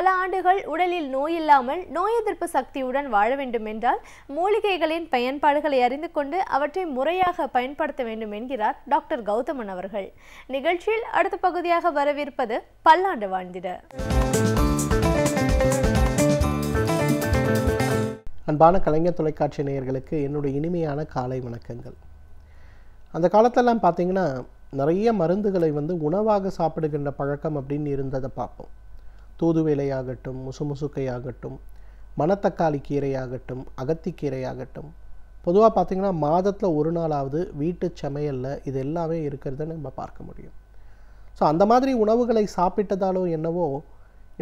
பல ஆண்டுகள் உடலில் நோய் இல்லாமல் நோய் எதிர்ப்பு சக்தியுடன் வாழ வேண்டும் என்றால் மூலிகைகளின் பயன்பாடுகளை அறிந்து கொண்டு அவற்றை முறையாக பயன்படுத்த வேண்டும் என்கிறார் டாக்டர் கௌதமன் அவர்கள். நிகழ்ச்சியில் அடுத்த பகுதியாக வரவிருப்பது பல்லாண்டு வாழ்ந்திட. அன்பான கலைஞர் தொலைக்காட்சி நேயர்களுக்கு என்னுடைய இனிமையான காலை வணக்கங்கள். அந்த காலத்தெல்லாம் பார்த்தீங்கன்னா நிறைய மருந்துகளை உணவாக சாப்பிடுகின்ற பழக்கம் அப்படின்னு இருந்ததை பார்ப்போம். தூதுவேலையாகட்டும், முசுமுசுக்கையாகட்டும், மணத்தக்காளி கீரையாகட்டும், அகத்திக்கீரையாகட்டும், பொதுவாக பார்த்திங்கன்னா மாதத்தில் ஒரு நாளாவது வீட்டு சமையலில் இது எல்லாமே இருக்கிறத நம்ம பார்க்க முடியும். ஸோ அந்த மாதிரி உணவுகளை சாப்பிட்டதாலோ என்னவோ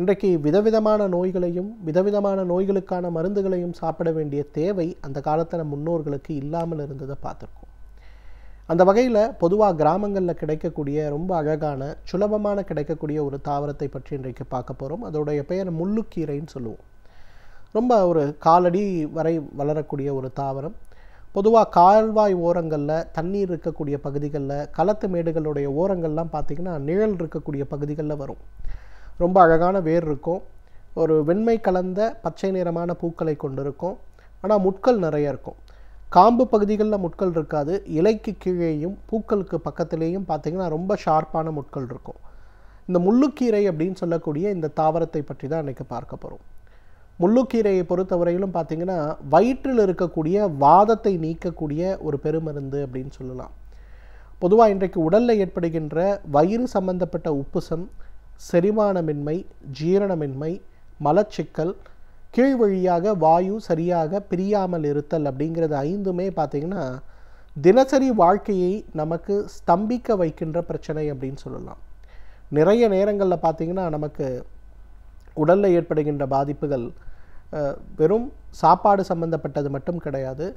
இன்றைக்கு விதவிதமான நோய்களையும் விதவிதமான நோய்களுக்கான மருந்துகளையும் சாப்பிட வேண்டிய தேவை அந்த காலத்தில் முன்னோர்களுக்கு இல்லாமல் இருந்ததை பார்த்துருக்கோம். அந்த வகையில் பொதுவாக கிராமங்களில் கிடைக்கக்கூடிய ரொம்ப அழகான சுலபமான கிடைக்கக்கூடிய ஒரு தாவரத்தை பற்றி இன்றைக்கு பார்க்க போகிறோம். அதோடைய பெயர் முள்ளுக்கீரைன்னு சொல்லுவோம். ரொம்ப ஒரு காலடி வரை வளரக்கூடிய ஒரு தாவரம். பொதுவாக கால்வாய் ஓரங்களில் தண்ணீர் இருக்கக்கூடிய பகுதிகளில், களத்து மேடுகளுடைய ஓரங்கள்லாம் பார்த்திங்கன்னா நிழல் இருக்கக்கூடிய பகுதிகளில் வரும். ரொம்ப அழகான வேர் இருக்கும். ஒரு வெண்மை கலந்த பச்சை நிறமான பூக்களை கொண்டிருக்கும். ஆனால் முட்கள் நிறைய இருக்கும். காம்பு பகுதிகளில் முட்கள் இருக்காது. இலைக்கு கீழேயும் பூக்களுக்கு பக்கத்துலேயும் பார்த்திங்கன்னா ரொம்ப ஷார்ப்பான முட்கள் இருக்கும். இந்த முள்ளுக்கீரை அப்படின்னு சொல்லக்கூடிய இந்த தாவரத்தை பற்றி தான் இன்றைக்கி பார்க்க போகிறோம். முள்ளுக்கீரையை பொறுத்தவரையிலும் பார்த்திங்கன்னா வயிற்றில் இருக்கக்கூடிய வாதத்தை நீக்கக்கூடிய ஒரு பெருமருந்து அப்படின்னு சொல்லலாம். பொதுவாக இன்றைக்கு உடலில் ஏற்படுகின்ற வயிறு சம்பந்தப்பட்ட உப்புசம், செரிமானமின்மை, ஜீரணமின்மை, மலச்சிக்கல், கீழ் வழியாக வாயு சரியாக பிரியாமல் இருத்தல் அப்படிங்கிறது 5மே பார்த்திங்கன்னா தினசரி வாழ்க்கையை நமக்கு ஸ்தம்பிக்க வைக்கின்ற பிரச்சனை அப்படின்னு சொல்லலாம். நிறைய நேரங்களில் பார்த்திங்கன்னா நமக்கு உடலில் ஏற்படுகின்ற பாதிப்புகள் வெறும் சாப்பாடு சம்பந்தப்பட்டது மட்டும் கிடையாது,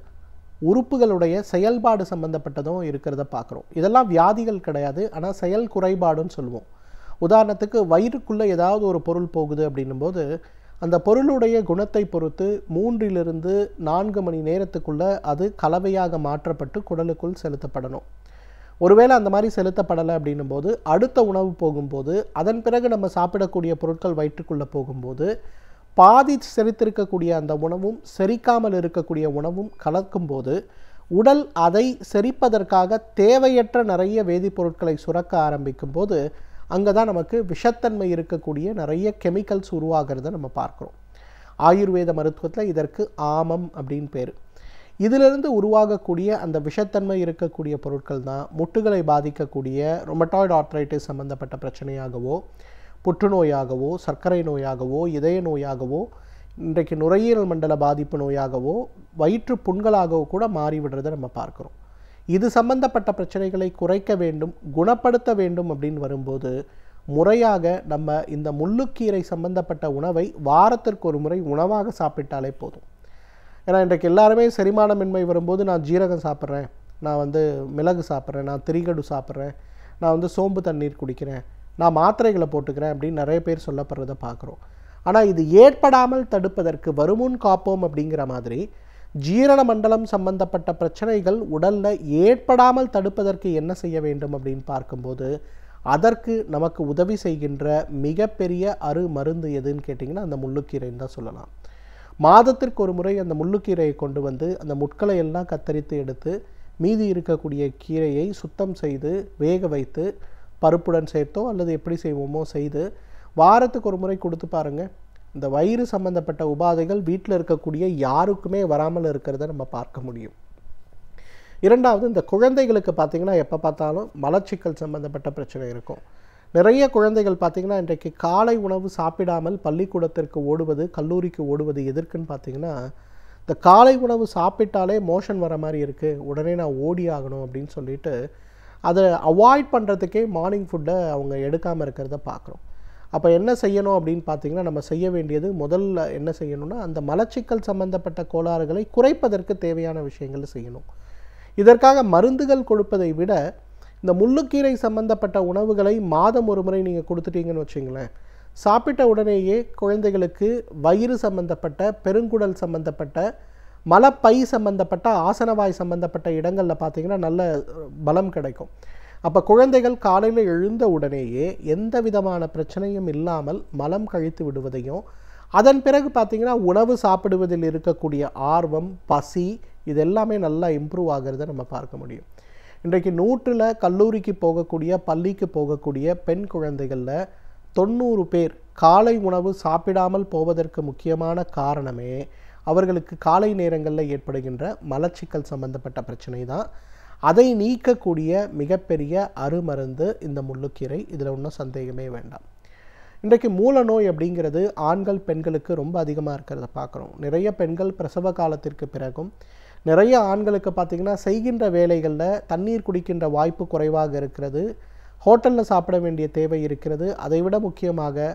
உறுப்புகளுடைய செயல்பாடு சம்பந்தப்பட்டதும் இருக்கிறத பார்க்குறோம். இதெல்லாம் வியாதிகள் கிடையாது, ஆனால் செயல் குறைபாடுன்னு சொல்லுவோம். உதாரணத்துக்கு வயிறுக்குள்ளே ஏதாவது ஒரு பொருள் போகுது அப்படின்னும்போது அந்த பொருளுடைய குணத்தை பொறுத்து 3 to 4 மணி நேரத்துக்குள்ளே அது கலவையாக மாற்றப்பட்டு குடலுக்குள் செலுத்தப்படணும். ஒருவேளை அந்த மாதிரி செலுத்தப்படலை அப்படின்னும் போது அடுத்த உணவு போகும்போது, அதன் பிறகு நம்ம சாப்பிடக்கூடிய பொருட்கள் வயிற்றுக்குள்ளே போகும்போது பாதி செரித்திருக்கக்கூடிய அந்த உணவும் செரிக்காமல் இருக்கக்கூடிய உணவும் கலக்கும்போது உடல் அதை செரிப்பதற்காக தேவையற்ற நிறைய வேதிப்பொருட்களை சுரக்க ஆரம்பிக்கும் போது அங்கே தான் நமக்கு விஷத்தன்மை இருக்கக்கூடிய நிறைய கெமிக்கல்ஸ் உருவாகிறத நம்ம பார்க்குறோம். ஆயுர்வேத மருத்துவத்தில் இதற்கு ஆமம் அப்படின்னு பேர். இதிலிருந்து உருவாகக்கூடிய அந்த விஷத்தன்மை இருக்கக்கூடிய பொருட்கள் தான் முட்டுகளை பாதிக்கக்கூடிய ரொமட்டாய்டு ஆர்த்ரைட்டிஸ் சம்பந்தப்பட்ட பிரச்சனையாகவோ, புற்றுநோயாகவோ, சர்க்கரை நோயாகவோ, இதய நோயாகவோ, இன்றைக்கு நுரையீரல் மண்டல பாதிப்பு நோயாகவோ, வயிற்று புண்களாகவோ கூட மாறிவிடுறதை நம்ம பார்க்குறோம். இது சம்பந்தப்பட்ட பிரச்சனைகளை குறைக்க வேண்டும், குணப்படுத்த வேண்டும் அப்படின்னு வரும்போது முறையாக நம்ம இந்த முள்ளுக்கீரை சம்பந்தப்பட்ட உணவை வாரத்திற்கு ஒரு முறை உணவாக சாப்பிட்டாலே போதும். ஏன்னா இன்றைக்கு எல்லாருமே செரிமானமின்மை வரும்போது நான் ஜீரகம் சாப்பிட்றேன், நான் மிளகு சாப்பிட்றேன், நான் திரிகடு சாப்பிட்றேன், நான் சோம்பு தண்ணீர் குடிக்கிறேன், நான் மாத்திரைகளை போட்டுக்கிறேன் அப்படின்னு நிறைய பேர் சொல்லப்படுறத பார்க்குறோம். ஆனால் இது ஏற்படாமல் தடுப்பதற்கு வருமுன் காப்போம் அப்படிங்கிற மாதிரி ஜீரண மண்டலம் சம்பந்தப்பட்ட பிரச்சனைகள் உடலில் ஏற்படாமல் தடுப்பதற்கு என்ன செய்ய வேண்டும் அப்படின்னு பார்க்கும்போது அதற்கு நமக்கு உதவி செய்கின்ற மிகப்பெரிய மருந்து எதுன்னு கேட்டிங்கன்னா அந்த முள்ளுக்கீரைன்னு தான் சொல்லலாம். மாதத்திற்கு ஒரு முறை அந்த முள்ளுக்கீரையை கொண்டு அந்த முட்களை எல்லாம் கத்தரித்து எடுத்து மீதி இருக்கக்கூடிய கீரையை சுத்தம் செய்து வேக வைத்து பருப்புடன் சேர்த்தோ அல்லது எப்படி செய்வோமோ செய்து வாரத்துக்கு ஒரு முறை கொடுத்து பாருங்கள். இந்த வயிறு சம்பந்தப்பட்ட உபாதைகள் வீட்டில் இருக்கக்கூடிய யாருக்குமே வராமல் இருக்கிறத நம்ம பார்க்க முடியும். இரண்டாவது, இந்த குழந்தைகளுக்கு பார்த்திங்கன்னா எப்போ பார்த்தாலும் மலச்சிக்கல் சம்பந்தப்பட்ட பிரச்சனை இருக்கும். நிறைய குழந்தைகள் பார்த்திங்கன்னா இன்றைக்கு காலை உணவு சாப்பிடாமல் பள்ளிக்கூடத்திற்கு ஓடுவது, கல்லூரிக்கு ஓடுவது எதற்குன்னு பார்த்திங்கன்னா இந்த காலை உணவு சாப்பிட்டாலே மோஷன் வர மாதிரி இருக்குது, உடனே நான் ஓடி ஆகணும் அப்படின்னு சொல்லிட்டு அதை அவாய்ட் பண்ணுறதுக்கே மார்னிங் ஃபுட்டை அவங்க எடுக்காமல் இருக்கிறத பார்க்குறோம். அப்போ என்ன செய்யணும் அப்படின்னு பார்த்திங்கன்னா நம்ம செய்ய வேண்டியது முதல்ல என்ன செய்யணும்னா அந்த மலச்சிக்கல் சம்பந்தப்பட்ட கோளாறுகளை குறைப்பதற்கு தேவையான விஷயங்களை செய்யணும். இதற்காக மருந்துகள் கொடுப்பதை விட இந்த முள்ளுக்கீரை சம்பந்தப்பட்ட உணவுகளை மாதம் ஒரு முறை நீங்கள் கொடுத்துட்டீங்கன்னு வச்சுங்களேன், சாப்பிட்ட உடனேயே குழந்தைகளுக்கு வயிறு சம்பந்தப்பட்ட, பெருங்குடல் சம்பந்தப்பட்ட, மலப்பை சம்பந்தப்பட்ட, ஆசனவாய் சம்பந்தப்பட்ட இடங்களில் பார்த்திங்கன்னா நல்ல பலம் கிடைக்கும். அப்போ குழந்தைகள் காலையில் எழுந்த உடனேயே எந்த விதமான பிரச்சனையும் இல்லாமல் மலம் கழித்து விடுவதையும், அதன் பிறகு பார்த்திங்கன்னா உணவு சாப்பிடுவதில் இருக்கக்கூடிய ஆர்வம், பசி, இது எல்லாமே நல்லா இம்ப்ரூவ் ஆகிறத நம்ம பார்க்க முடியும். இன்றைக்கு 100ல் கல்லூரிக்கு போகக்கூடிய, பள்ளிக்கு போகக்கூடிய பெண் குழந்தைகளில் 90 பேர் காலை உணவு சாப்பிடாமல் போவதற்கு முக்கியமான காரணமே அவர்களுக்கு காலை நேரங்களில் ஏற்படுகின்ற மலச்சிக்கல் சம்பந்தப்பட்ட பிரச்சனை தான். அதை நீக்கக்கூடிய மிகப்பெரிய அருமருந்து இந்த முள்ளுக்கீரை, இதில் ஒன்றும் சந்தேகமே வேண்டாம். இன்றைக்கு மூல நோய் அப்படிங்கிறது ஆண்கள் பெண்களுக்கு ரொம்ப அதிகமாக இருக்கிறத பார்க்குறோம். நிறைய பெண்கள் பிரசவ காலத்திற்கு பிறகும், நிறைய ஆண்களுக்கு பார்த்திங்கன்னா செய்கின்ற வேலைகளில் தண்ணீர் குடிக்கின்ற வாய்ப்பு குறைவாக இருக்கிறது, ஹோட்டலில் சாப்பிட வேண்டிய தேவை இருக்கிறது. அதை விட முக்கியமாக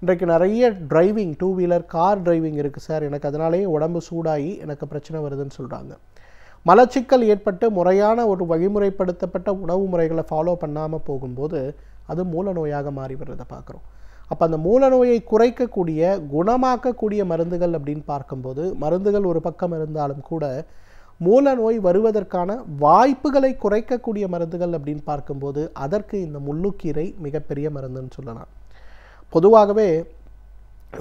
இன்றைக்கு நிறைய டிரைவிங், 2 வீலர் கார் டிரைவிங் இருக்குது சார், எனக்கு அதனாலேயே உடம்பு சூடாகி எனக்கு பிரச்சனை வருதுன்னு சொல்கிறாங்க. மலச்சிக்கல் ஏற்பட்டு முறையான ஒரு வழிமுறைப்படுத்தப்பட்ட உணவு முறைகளை ஃபாலோ பண்ணாமல் போகும்போது அது மூல நோயாக மாறி வர்றதை பார்க்குறோம். அப்போ அந்த மூல நோயை குறைக்கக்கூடிய, குணமாக்கக்கூடிய மருந்துகள் அப்படின்னு பார்க்கும்போது, மருந்துகள் ஒரு பக்கம் இருந்தாலும் கூட மூல நோய் வருவதற்கான வாய்ப்புகளை குறைக்கக்கூடிய மருந்துகள் அப்படின்னு பார்க்கும்போது அதற்கு இந்த முள்ளுக்கீரை மிகப்பெரிய மருந்துன்னு சொல்லலாம். பொதுவாகவே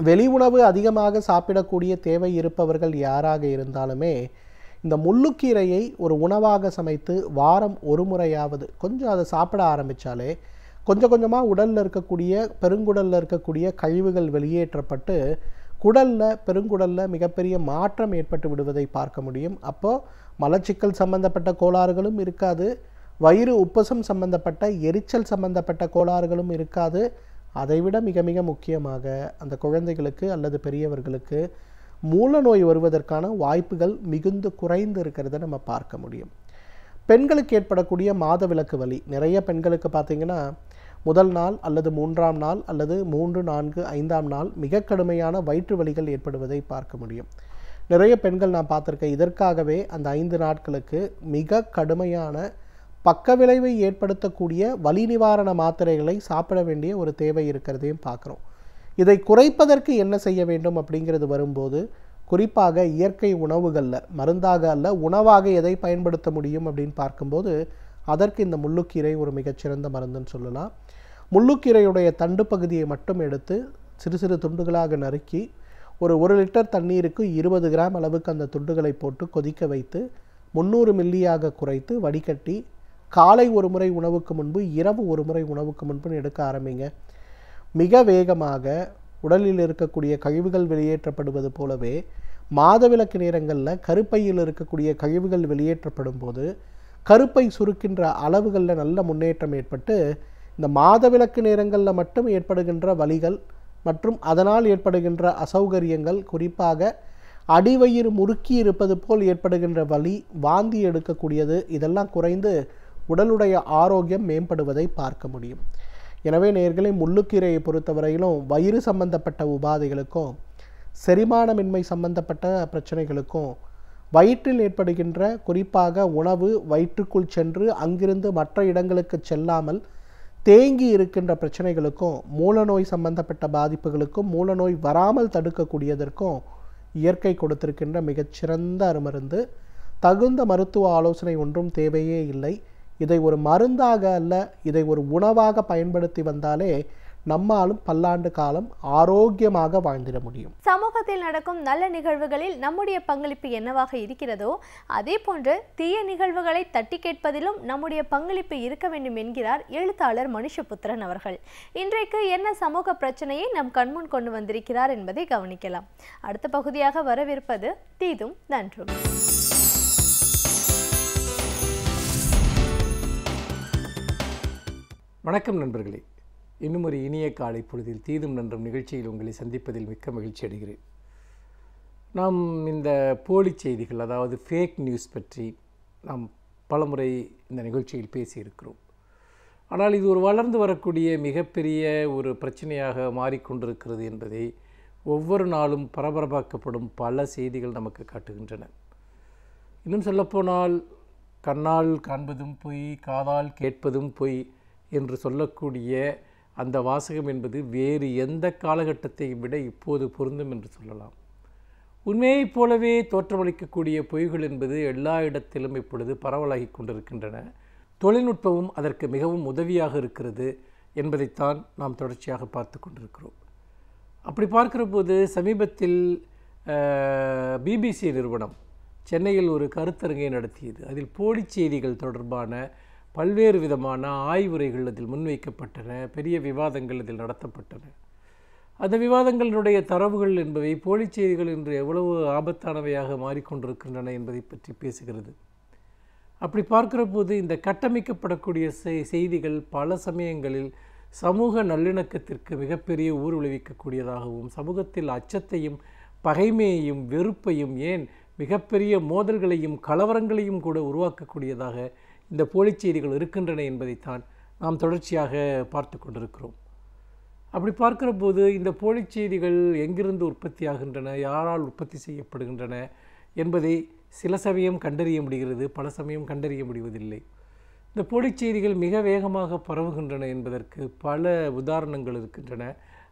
வெளி உணவு அதிகமாக சாப்பிடக்கூடிய தேவை இருப்பவர்கள் யாராக இருந்தாலுமே இந்த முள்ளுக்கீரையை ஒரு உணவாக சமைத்து வாரம் ஒரு முறையாவது கொஞ்சம் அதை சாப்பிட ஆரம்பித்தாலே கொஞ்சம் கொஞ்சமாக உடலில் இருக்கக்கூடிய, பெருங்குடலில் இருக்கக்கூடிய கழிவுகள் வெளியேற்றப்பட்டு குடலில், பெருங்குடலில் மிகப்பெரிய மாற்றம் ஏற்பட்டு விடுவதை பார்க்க முடியும். அப்போது மலச்சிக்கல் சம்பந்தப்பட்ட கோளாறுகளும் இருக்காது, வயிறு உப்பசம் சம்பந்தப்பட்ட, எரிச்சல் சம்பந்தப்பட்ட கோளாறுகளும் இருக்காது. அதைவிட மிக மிக முக்கியமாக அந்த குழந்தைகளுக்கு அல்லது பெரியவர்களுக்கு மூல நோய் வருவதற்கான வாய்ப்புகள் மிகுந்து குறைந்து இருக்கிறத நம்ம பார்க்க முடியும். பெண்களுக்கு ஏற்படக்கூடிய மாதவிலக்கு வலி, நிறைய பெண்களுக்கு பார்த்திங்கன்னா முதல் நாள் அல்லது 3ஆம் நாள் அல்லது 3, 4, 5ஆம் நாள் மிக கடுமையான வயிற்று வலிகள் ஏற்படுவதை பார்க்க முடியும். நிறைய பெண்கள் நான் பார்த்துருக்கேன், இதற்காகவே அந்த 5 நாட்களுக்கு மிக கடுமையான பக்க விளைவை ஏற்படுத்தக்கூடிய வலி நிவாரண மாத்திரைகளை சாப்பிட வேண்டிய ஒரு தேவை இருக்கிறதையும் பார்க்குறோம். இதை குறைப்பதற்கு என்ன செய்ய வேண்டும் அப்படிங்கிறது வரும்போது, குறிப்பாக இயற்கை உணவுகளில், மருந்தாக அல்ல உணவாக எதை பயன்படுத்த முடியும் அப்படின்னு பார்க்கும்போது அதற்கு இந்த முள்ளுக்கீரை ஒரு மிகச்சிறந்த மருந்துன்னு சொல்லலாம். முள்ளுக்கீரையுடைய தண்டு பகுதியை மட்டும் எடுத்து சிறு சிறு துண்டுகளாக நறுக்கி ஒரு 1 லிட்டர் தண்ணீருக்கு 20 கிராம் அளவுக்கு அந்த துண்டுகளை போட்டு கொதிக்க வைத்து 300 மில்லியாக குறைத்து வடிகட்டி காலை ஒரு முறை உணவுக்கு முன்பு, இரவு ஒரு முறை உணவுக்கு முன்பு எடுக்க ஆரம்பிங்க. மிக வேகமாக உடலில் இருக்கக்கூடிய கழிவுகள் வெளியேற்றப்படுவது போலவே மாதவிலக்கு நேரங்களில் கருப்பையில் இருக்கக்கூடிய கழிவுகள் வெளியேற்றப்படும் போது கருப்பை சுருக்கின்ற அளவுகளில் நல்ல முன்னேற்றம் ஏற்பட்டு இந்த மாதவிலக்கு நேரங்களில் மட்டும் ஏற்படுகின்ற வலிகள் மற்றும் அதனால் ஏற்படுகின்ற அசௌகரியங்கள், குறிப்பாக அடிவயிறு முறுக்கி இருப்பது போல் ஏற்படுகின்ற வலி, வாந்தி எடுக்கக்கூடியது, இதெல்லாம் குறைந்து உடலுடைய ஆரோக்கியம் மேம்படுவதை பார்க்க முடியும். எனவே நேயர்களே, முள்ளுக்கீரையை பொறுத்தவரையிலும் வயிறு சம்பந்தப்பட்ட உபாதைகளுக்கும், செரிமானமின்மை சம்பந்தப்பட்ட பிரச்சனைகளுக்கும், வயிற்றில் ஏற்படுகின்ற குறிப்பாக உணவு வயிற்றுக்குள் சென்று அங்கிருந்து மற்ற இடங்களுக்கு செல்லாமல் தேங்கி இருக்கின்ற பிரச்சனைகளுக்கும், மூலநோய் சம்பந்தப்பட்ட பாதிப்புகளுக்கும், மூலநோய் வராமல் தடுக்கக்கூடியதற்கும் இயற்கை கொடுத்திருக்கின்ற மிகச்சிறந்த அருமருந்து. தகுந்த மருத்துவ ஆலோசனை ஒன்றும் தேவையே இல்லை. இதை ஒரு மருந்தாக அல்ல, இதை ஒரு உணவாக பயன்படுத்தி வந்தாலே நம்மாலும் பல்லாண்டு காலம் ஆரோக்கியமாக வாழ்ந்திட முடியும். சமூகத்தில் நடக்கும் நல்ல நிகழ்வுகளில் நம்முடைய பங்களிப்பு என்னவாக இருக்கிறதோ அதே போன்று தீய நிகழ்வுகளை தட்டி கேட்பதிலும் நம்முடைய பங்களிப்பு இருக்க வேண்டும் என்கிறார் எழுத்தாளர் மனுஷபுத்திரன் அவர்கள். இன்றைக்கு என்ன சமூக பிரச்சனையை நம் கண்முன் கொண்டு வந்திருக்கிறார் என்பதை கவனிக்கலாம். அடுத்த பகுதியாக வரவிருப்பது தீதும் நன்றும். வணக்கம் நண்பர்களே, இன்னும் ஒரு இனிய காலை பொழுதில் தீதும் நன்றும் நிகழ்ச்சியில் உங்களை சந்திப்பதில் மிக்க மகிழ்ச்சி அடைகிறேன். நாம் இந்த போலி செய்திகள், அதாவது ஃபேக் நியூஸ் பற்றி நாம் பலமுறை இந்த நிகழ்ச்சியில் பேசியிருக்கிறோம். ஆனால் இது ஒரு வளர்ந்து வரக்கூடிய மிகப்பெரிய ஒரு பிரச்சனையாக மாறிக்கொண்டிருக்கிறது என்பதை ஒவ்வொரு நாளும் பரபரப்பாக்கப்படும் பல செய்திகள் நமக்கு காட்டுகின்றன. இன்னும் சொல்லப்போனால் கண்ணால் காண்பதும் பொய், காதால் கேட்பதும் பொய் என்று சொல்லக்கூடிய அந்த வாசகம் என்பது வேறு எந்த காலகட்டத்தை விட இப்போது பொருந்தும் என்று சொல்லலாம். உண்மையைப் போலவே தோற்றமளிக்கக்கூடிய பொய்கள் என்பது எல்லா இடத்திலும் இப்பொழுது பரவலாகி கொண்டிருக்கின்றன. தொழில்நுட்பமும் அதற்கு மிகவும் உதவியாக இருக்கிறது என்பதைத்தான் நாம் தொடர்ச்சியாக பார்த்து கொண்டிருக்கிறோம். அப்படி பார்க்கிற போது சமீபத்தில் பிபிசி நிறுவனம் சென்னையில் ஒரு கருத்தரங்கை நடத்தியது. அதில் போலி செய்திகள் தொடர்பான பல்வேறு விதமான ஆய்வுரைகள் அதில் முன்வைக்கப்பட்டன, பெரிய விவாதங்கள் அதில் நடத்தப்பட்டன. அந்த விவாதங்களினுடைய தரவுகள் என்பவை போலி செய்திகள் இன்று எவ்வளவு ஆபத்தானவையாக மாறிக்கொண்டிருக்கின்றன என்பதை பற்றி பேசுகிறது. அப்படி பார்க்கிற போது இந்த கட்டமைக்கப்படக்கூடிய செய்திகள் பல சமயங்களில் சமூக நல்லிணக்கத்திற்கு மிகப்பெரிய ஊர் விளைவிக்கக்கூடியதாகவும், சமூகத்தில் அச்சத்தையும் பகைமையையும் வெறுப்பையும், ஏன் மிகப்பெரிய மோதல்களையும் கலவரங்களையும் கூட உருவாக்கக்கூடியதாக இந்த போலி செய்திகள் இருக்கின்றன என்பதைத்தான் நாம் தொடர்ச்சியாக பார்த்து கொண்டிருக்கிறோம். அப்படி பார்க்கிற போது இந்த போலி செய்திகள் எங்கிருந்து உற்பத்தி ஆகின்றன, யாரால் உற்பத்தி செய்யப்படுகின்றன என்பதை சில சமயம் கண்டறிய முடிகிறது, பல சமயம் கண்டறிய முடிவதில்லை. இந்த போலி செய்திகள் மிக வேகமாக பரவுகின்றன என்பதற்கு பல உதாரணங்கள் இருக்கின்றன.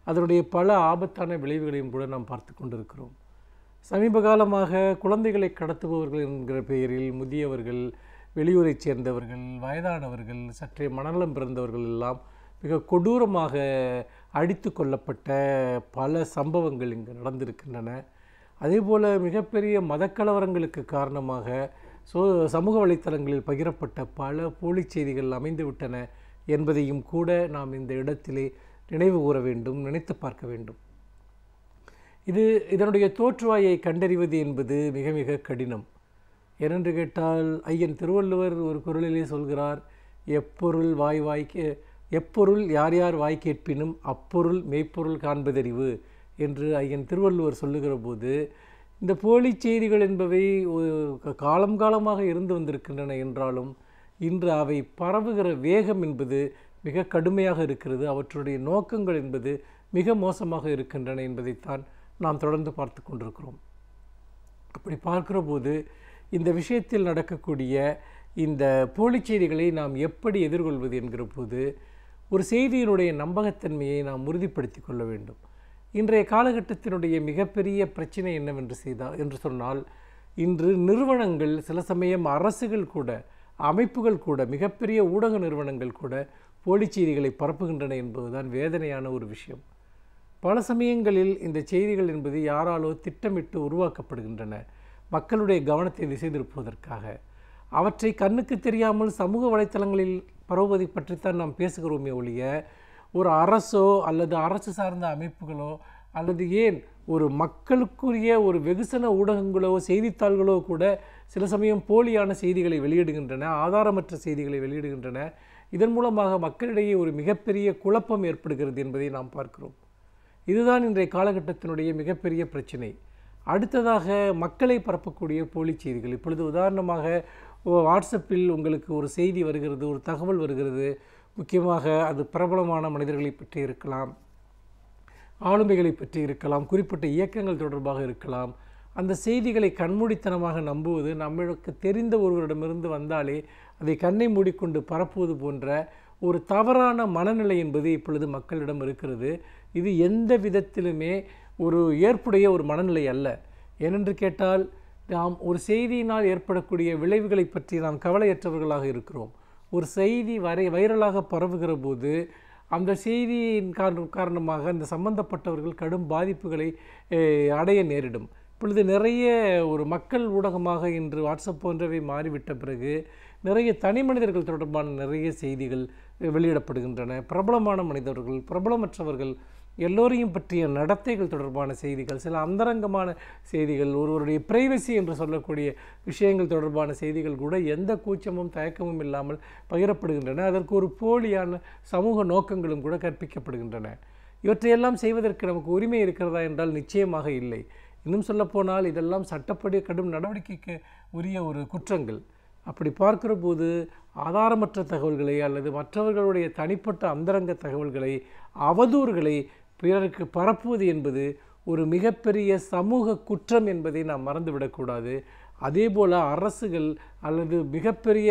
அதனுடைய பல ஆபத்தான விளைவுகளையும் கூட நாம் பார்த்து கொண்டிருக்கிறோம். சமீப காலமாக குழந்தைகளை கடத்துபவர்கள் என்கிற பெயரில் முதியவர்கள், வெளியூரைச் சேர்ந்தவர்கள், வயதானவர்கள், சற்றே மனநலம் பிறந்தவர்கள் எல்லாம் மிக கொடூரமாக அடித்து கொல்லப்பட்ட பல சம்பவங்கள் இங்கு நடந்திருக்கின்றன. அதேபோல் மிகப்பெரிய மதக்கலவரங்களுக்கு காரணமாக சமூக வலைத்தளங்களில் பகிரப்பட்ட பல போலி செய்திகள் அமைந்துவிட்டன என்பதையும் கூட நாம் இந்த இடத்திலே நினைவு கூற வேண்டும், நினைத்து பார்க்க வேண்டும். இதனுடைய தோற்றுவாயை கண்டறிவது என்பது மிக மிக கடினம். ஏனென்று கேட்டால் ஐயன் திருவள்ளுவர் ஒரு குறளிலே சொல்கிறார், எப்பொருள் யார் யார் வாய் கேட்பினும் அப்பொருள் மெய்ப்பொருள் காண்பதறிவு என்று ஐயன் திருவள்ளுவர் சொல்லுகிற போது, இந்த போலி செய்திகள் என்பவை காலம் காலமாக இருந்து வந்திருக்கின்றன என்றாலும் இன்று அவை பரவுகிற வேகம் என்பது மிக கடுமையாக இருக்கிறது. அவற்றுடைய நோக்கங்கள் என்பது மிக மோசமாக இருக்கின்றன என்பதைத்தான் நாம் தொடர்ந்து பார்த்து கொண்டிருக்கிறோம். அப்படி பார்க்கிற போது இந்த விஷயத்தில் நடக்கக்கூடிய இந்த போலி செய்திகளை நாம் எப்படி எதிர்கொள்வது என்கிற போது ஒரு செய்தியினுடைய நம்பகத்தன்மையை நாம் உறுதிப்படுத்தி கொள்ள வேண்டும். இன்றைய காலகட்டத்தினுடைய மிகப்பெரிய பிரச்சனை என்று சொன்னால், இன்று நிறுவனங்கள், சில சமயம் அரசுகள் கூட, அமைப்புகள் கூட, மிகப்பெரிய ஊடக நிறுவனங்கள் கூட போலி செய்திகளை பரப்புகின்றன என்பதுதான் வேதனையான ஒரு விஷயம். பல சமயங்களில் இந்த செய்திகள் என்பது யாராலோ திட்டமிட்டு உருவாக்கப்படுகின்றன, மக்களுடைய கவனத்தை திசை திருப்புவதற்காக. அவற்றை கண்ணுக்கு தெரியாமல் சமூக வலைத்தளங்களில் பரவுவதை பற்றித்தான் நாம் பேசுகிறோமே ஒழிய, ஒரு அரசோ அல்லது அரசு சார்ந்த அமைப்புகளோ அல்லது ஏன் ஒரு மக்களுக்குரிய ஒரு வெகுசன ஊடகங்களோ செய்தித்தாள்களோ கூட சில சமயம் போலியான செய்திகளை வெளியிடுகின்றன, ஆதாரமற்ற செய்திகளை வெளியிடுகின்றன. இதன் மூலமாக மக்களிடையே ஒரு மிகப்பெரிய குழப்பம் ஏற்படுகிறது என்பதை நாம் பார்க்கிறோம். இதுதான் இன்றைய காலகட்டத்தினுடைய மிகப்பெரிய பிரச்சனை. அடுத்ததாக மக்களை பரப்பக்கூடிய போலி செய்திகள். இப்பொழுது உதாரணமாக வாட்ஸ்அப்பில் உங்களுக்கு ஒரு செய்தி வருகிறது, ஒரு தகவல் வருகிறது. முக்கியமாக அது பிரபலமான மனிதர்களை பற்றி இருக்கலாம், ஆளுமைகளை பற்றி இருக்கலாம், குறிப்பிட்ட இயக்கங்கள் தொடர்பாக இருக்கலாம். அந்த செய்திகளை கண்மூடித்தனமாக நம்புவது, நம்மளுக்கு தெரிந்த ஒருவரிடமிருந்து வந்தாலே அதை கண்ணை மூடிக்கொண்டு பரப்புவது போன்ற ஒரு தவறான மனநிலை என்பது இப்பொழுது மக்களிடம் இருக்கிறது. இது எந்த விதத்திலுமே ஒரு ஏற்புடைய ஒரு மனநிலை அல்ல. ஏனென்று கேட்டால், நாம் ஒரு செய்தியினால் ஏற்படக்கூடிய விளைவுகளை பற்றி நாம் கவலையற்றவர்களாக இருக்கிறோம். ஒரு செய்தி வைரலாக பரவுகிற போது அந்த செய்தியின் காரணமாக அந்த சம்பந்தப்பட்டவர்கள் கடும் பாதிப்புகளை அடைய நேரிடும். இப்பொழுது நிறைய ஒரு மக்கள் ஊடகமாக இன்று வாட்ஸ்அப் போன்றவை மாறிவிட்ட பிறகு நிறைய தனி மனிதர்கள் தொடர்பான நிறைய செய்திகள் வெளியிடப்படுகின்றன. பிரபலமான மனிதர்கள், பிரபலமற்றவர்கள் எல்லோரையும் பற்றிய நடத்தைகள் தொடர்பான செய்திகள், சில அந்தரங்கமான செய்திகள், ஒருவருடைய பிரைவசி என்று சொல்லக்கூடிய விஷயங்கள் தொடர்பான செய்திகள் கூட எந்த கூச்சமும் தயக்கமும் இல்லாமல் பகிரப்படுகின்றன. அதற்கு ஒரு போலியான சமூக நோக்கங்களும் கூட கற்பிக்கப்படுகின்றன. இவற்றையெல்லாம் செய்வதற்கு நமக்கு உரிமை இருக்கிறதா என்றால் நிச்சயமாக இல்லை. இன்னும் சொல்லப்போனால் இதெல்லாம் சட்டப்படி கடும் நடவடிக்கைக்கு உரிய ஒரு குற்றங்கள். அப்படி பார்க்கிற போது ஆதாரமற்ற தகவல்களை அல்லது மற்றவர்களுடைய தனிப்பட்ட அந்தரங்க தகவல்களை, அவதூறுகளை பிறருக்கு பரப்புவது என்பது ஒரு மிகப்பெரிய சமூக குற்றம் என்பதை நாம் மறந்துவிடக்கூடாது. அதே போல் அரசுகள் அல்லது மிகப்பெரிய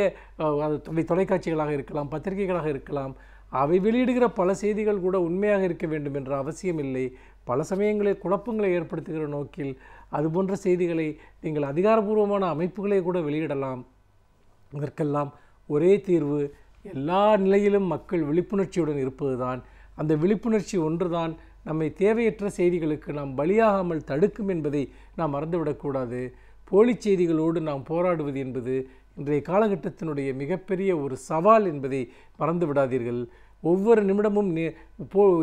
தொலைக்காட்சிகளாக இருக்கலாம், பத்திரிகைகளாக இருக்கலாம், அவை வெளியிடுகிற பல செய்திகள் கூட உண்மையாக இருக்க வேண்டும் என்ற அவசியம் இல்லை. பல சமயங்களில் குழப்பங்களை ஏற்படுத்துகிற நோக்கில் அதுபோன்ற செய்திகளை நீங்கள் அதிகாரபூர்வமான அமைப்புகளே கூட வெளியிடலாம். இதற்கெல்லாம் ஒரே தீர்வு எல்லா நிலையிலும் மக்கள் விழிப்புணர்ச்சியுடன் இருப்பதுதான். அந்த விழிப்புணர்ச்சி ஒன்றுதான் நம்மை தேவையற்ற செய்திகளுக்கு நாம் பலியாகாமல் தடுக்கும் என்பதை நாம் மறந்துவிடக்கூடாது. போலி செய்திகளோடு நாம் போராடுவது என்பது இன்றைய காலகட்டத்தினுடைய மிகப்பெரிய ஒரு சவால் என்பதை மறந்து விடாதீர்கள். ஒவ்வொரு நிமிடமும்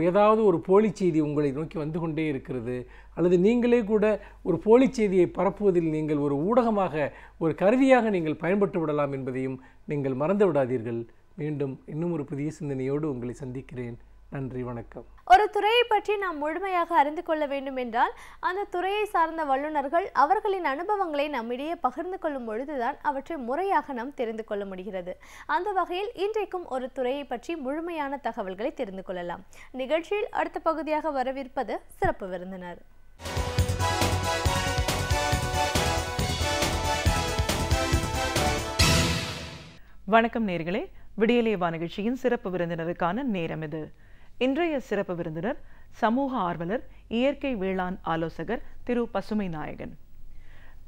ஏதாவது ஒரு போலி செய்தி உங்களை நோக்கி வந்து கொண்டே இருக்கிறது. அல்லது நீங்களே கூட ஒரு போலி செய்தியை பரப்புவதில் நீங்கள் ஒரு ஊடகமாக, ஒரு கருவியாக நீங்கள் பயன்பட்டு விடலாம் என்பதையும் நீங்கள் மறந்து விடாதீர்கள். மீண்டும் இன்னும் ஒரு புதிய சிந்தனையோடு உங்களை சந்திக்கிறேன். நன்றி, வணக்கம். ஒரு துறையை பற்றி நாம் முழுமையாக அறிந்து கொள்ள வேண்டும் என்றால் அந்த துறையை சார்ந்த வல்லுநர்கள் அவர்களின் அனுபவங்களை நம்மிடையே பகிர்ந்து கொள்ளும் பொழுதுதான் அவற்றை முறையாக நாம் தெரிந்து கொள்ள முடிகிறது. அந்த வகையில் இன்றைக்கும் ஒரு துறையை பற்றி முழுமையான தகவல்களை தெரிந்து கொள்ளலாம். நிகழ்ச்சியில் அடுத்த பகுதியாக வரவிருப்பது சிறப்பு விருந்தினர். வணக்கம் நேயர்களே, விடியலேவா நிகழ்ச்சியின் சிறப்பு விருந்தினருக்கான நேரம் இது. இன்றைய சிறப்பு விருந்தினர் சமூக ஆர்வலர், இயற்கை வேளாண் ஆலோசகர் திரு பசுமை நாயகன்.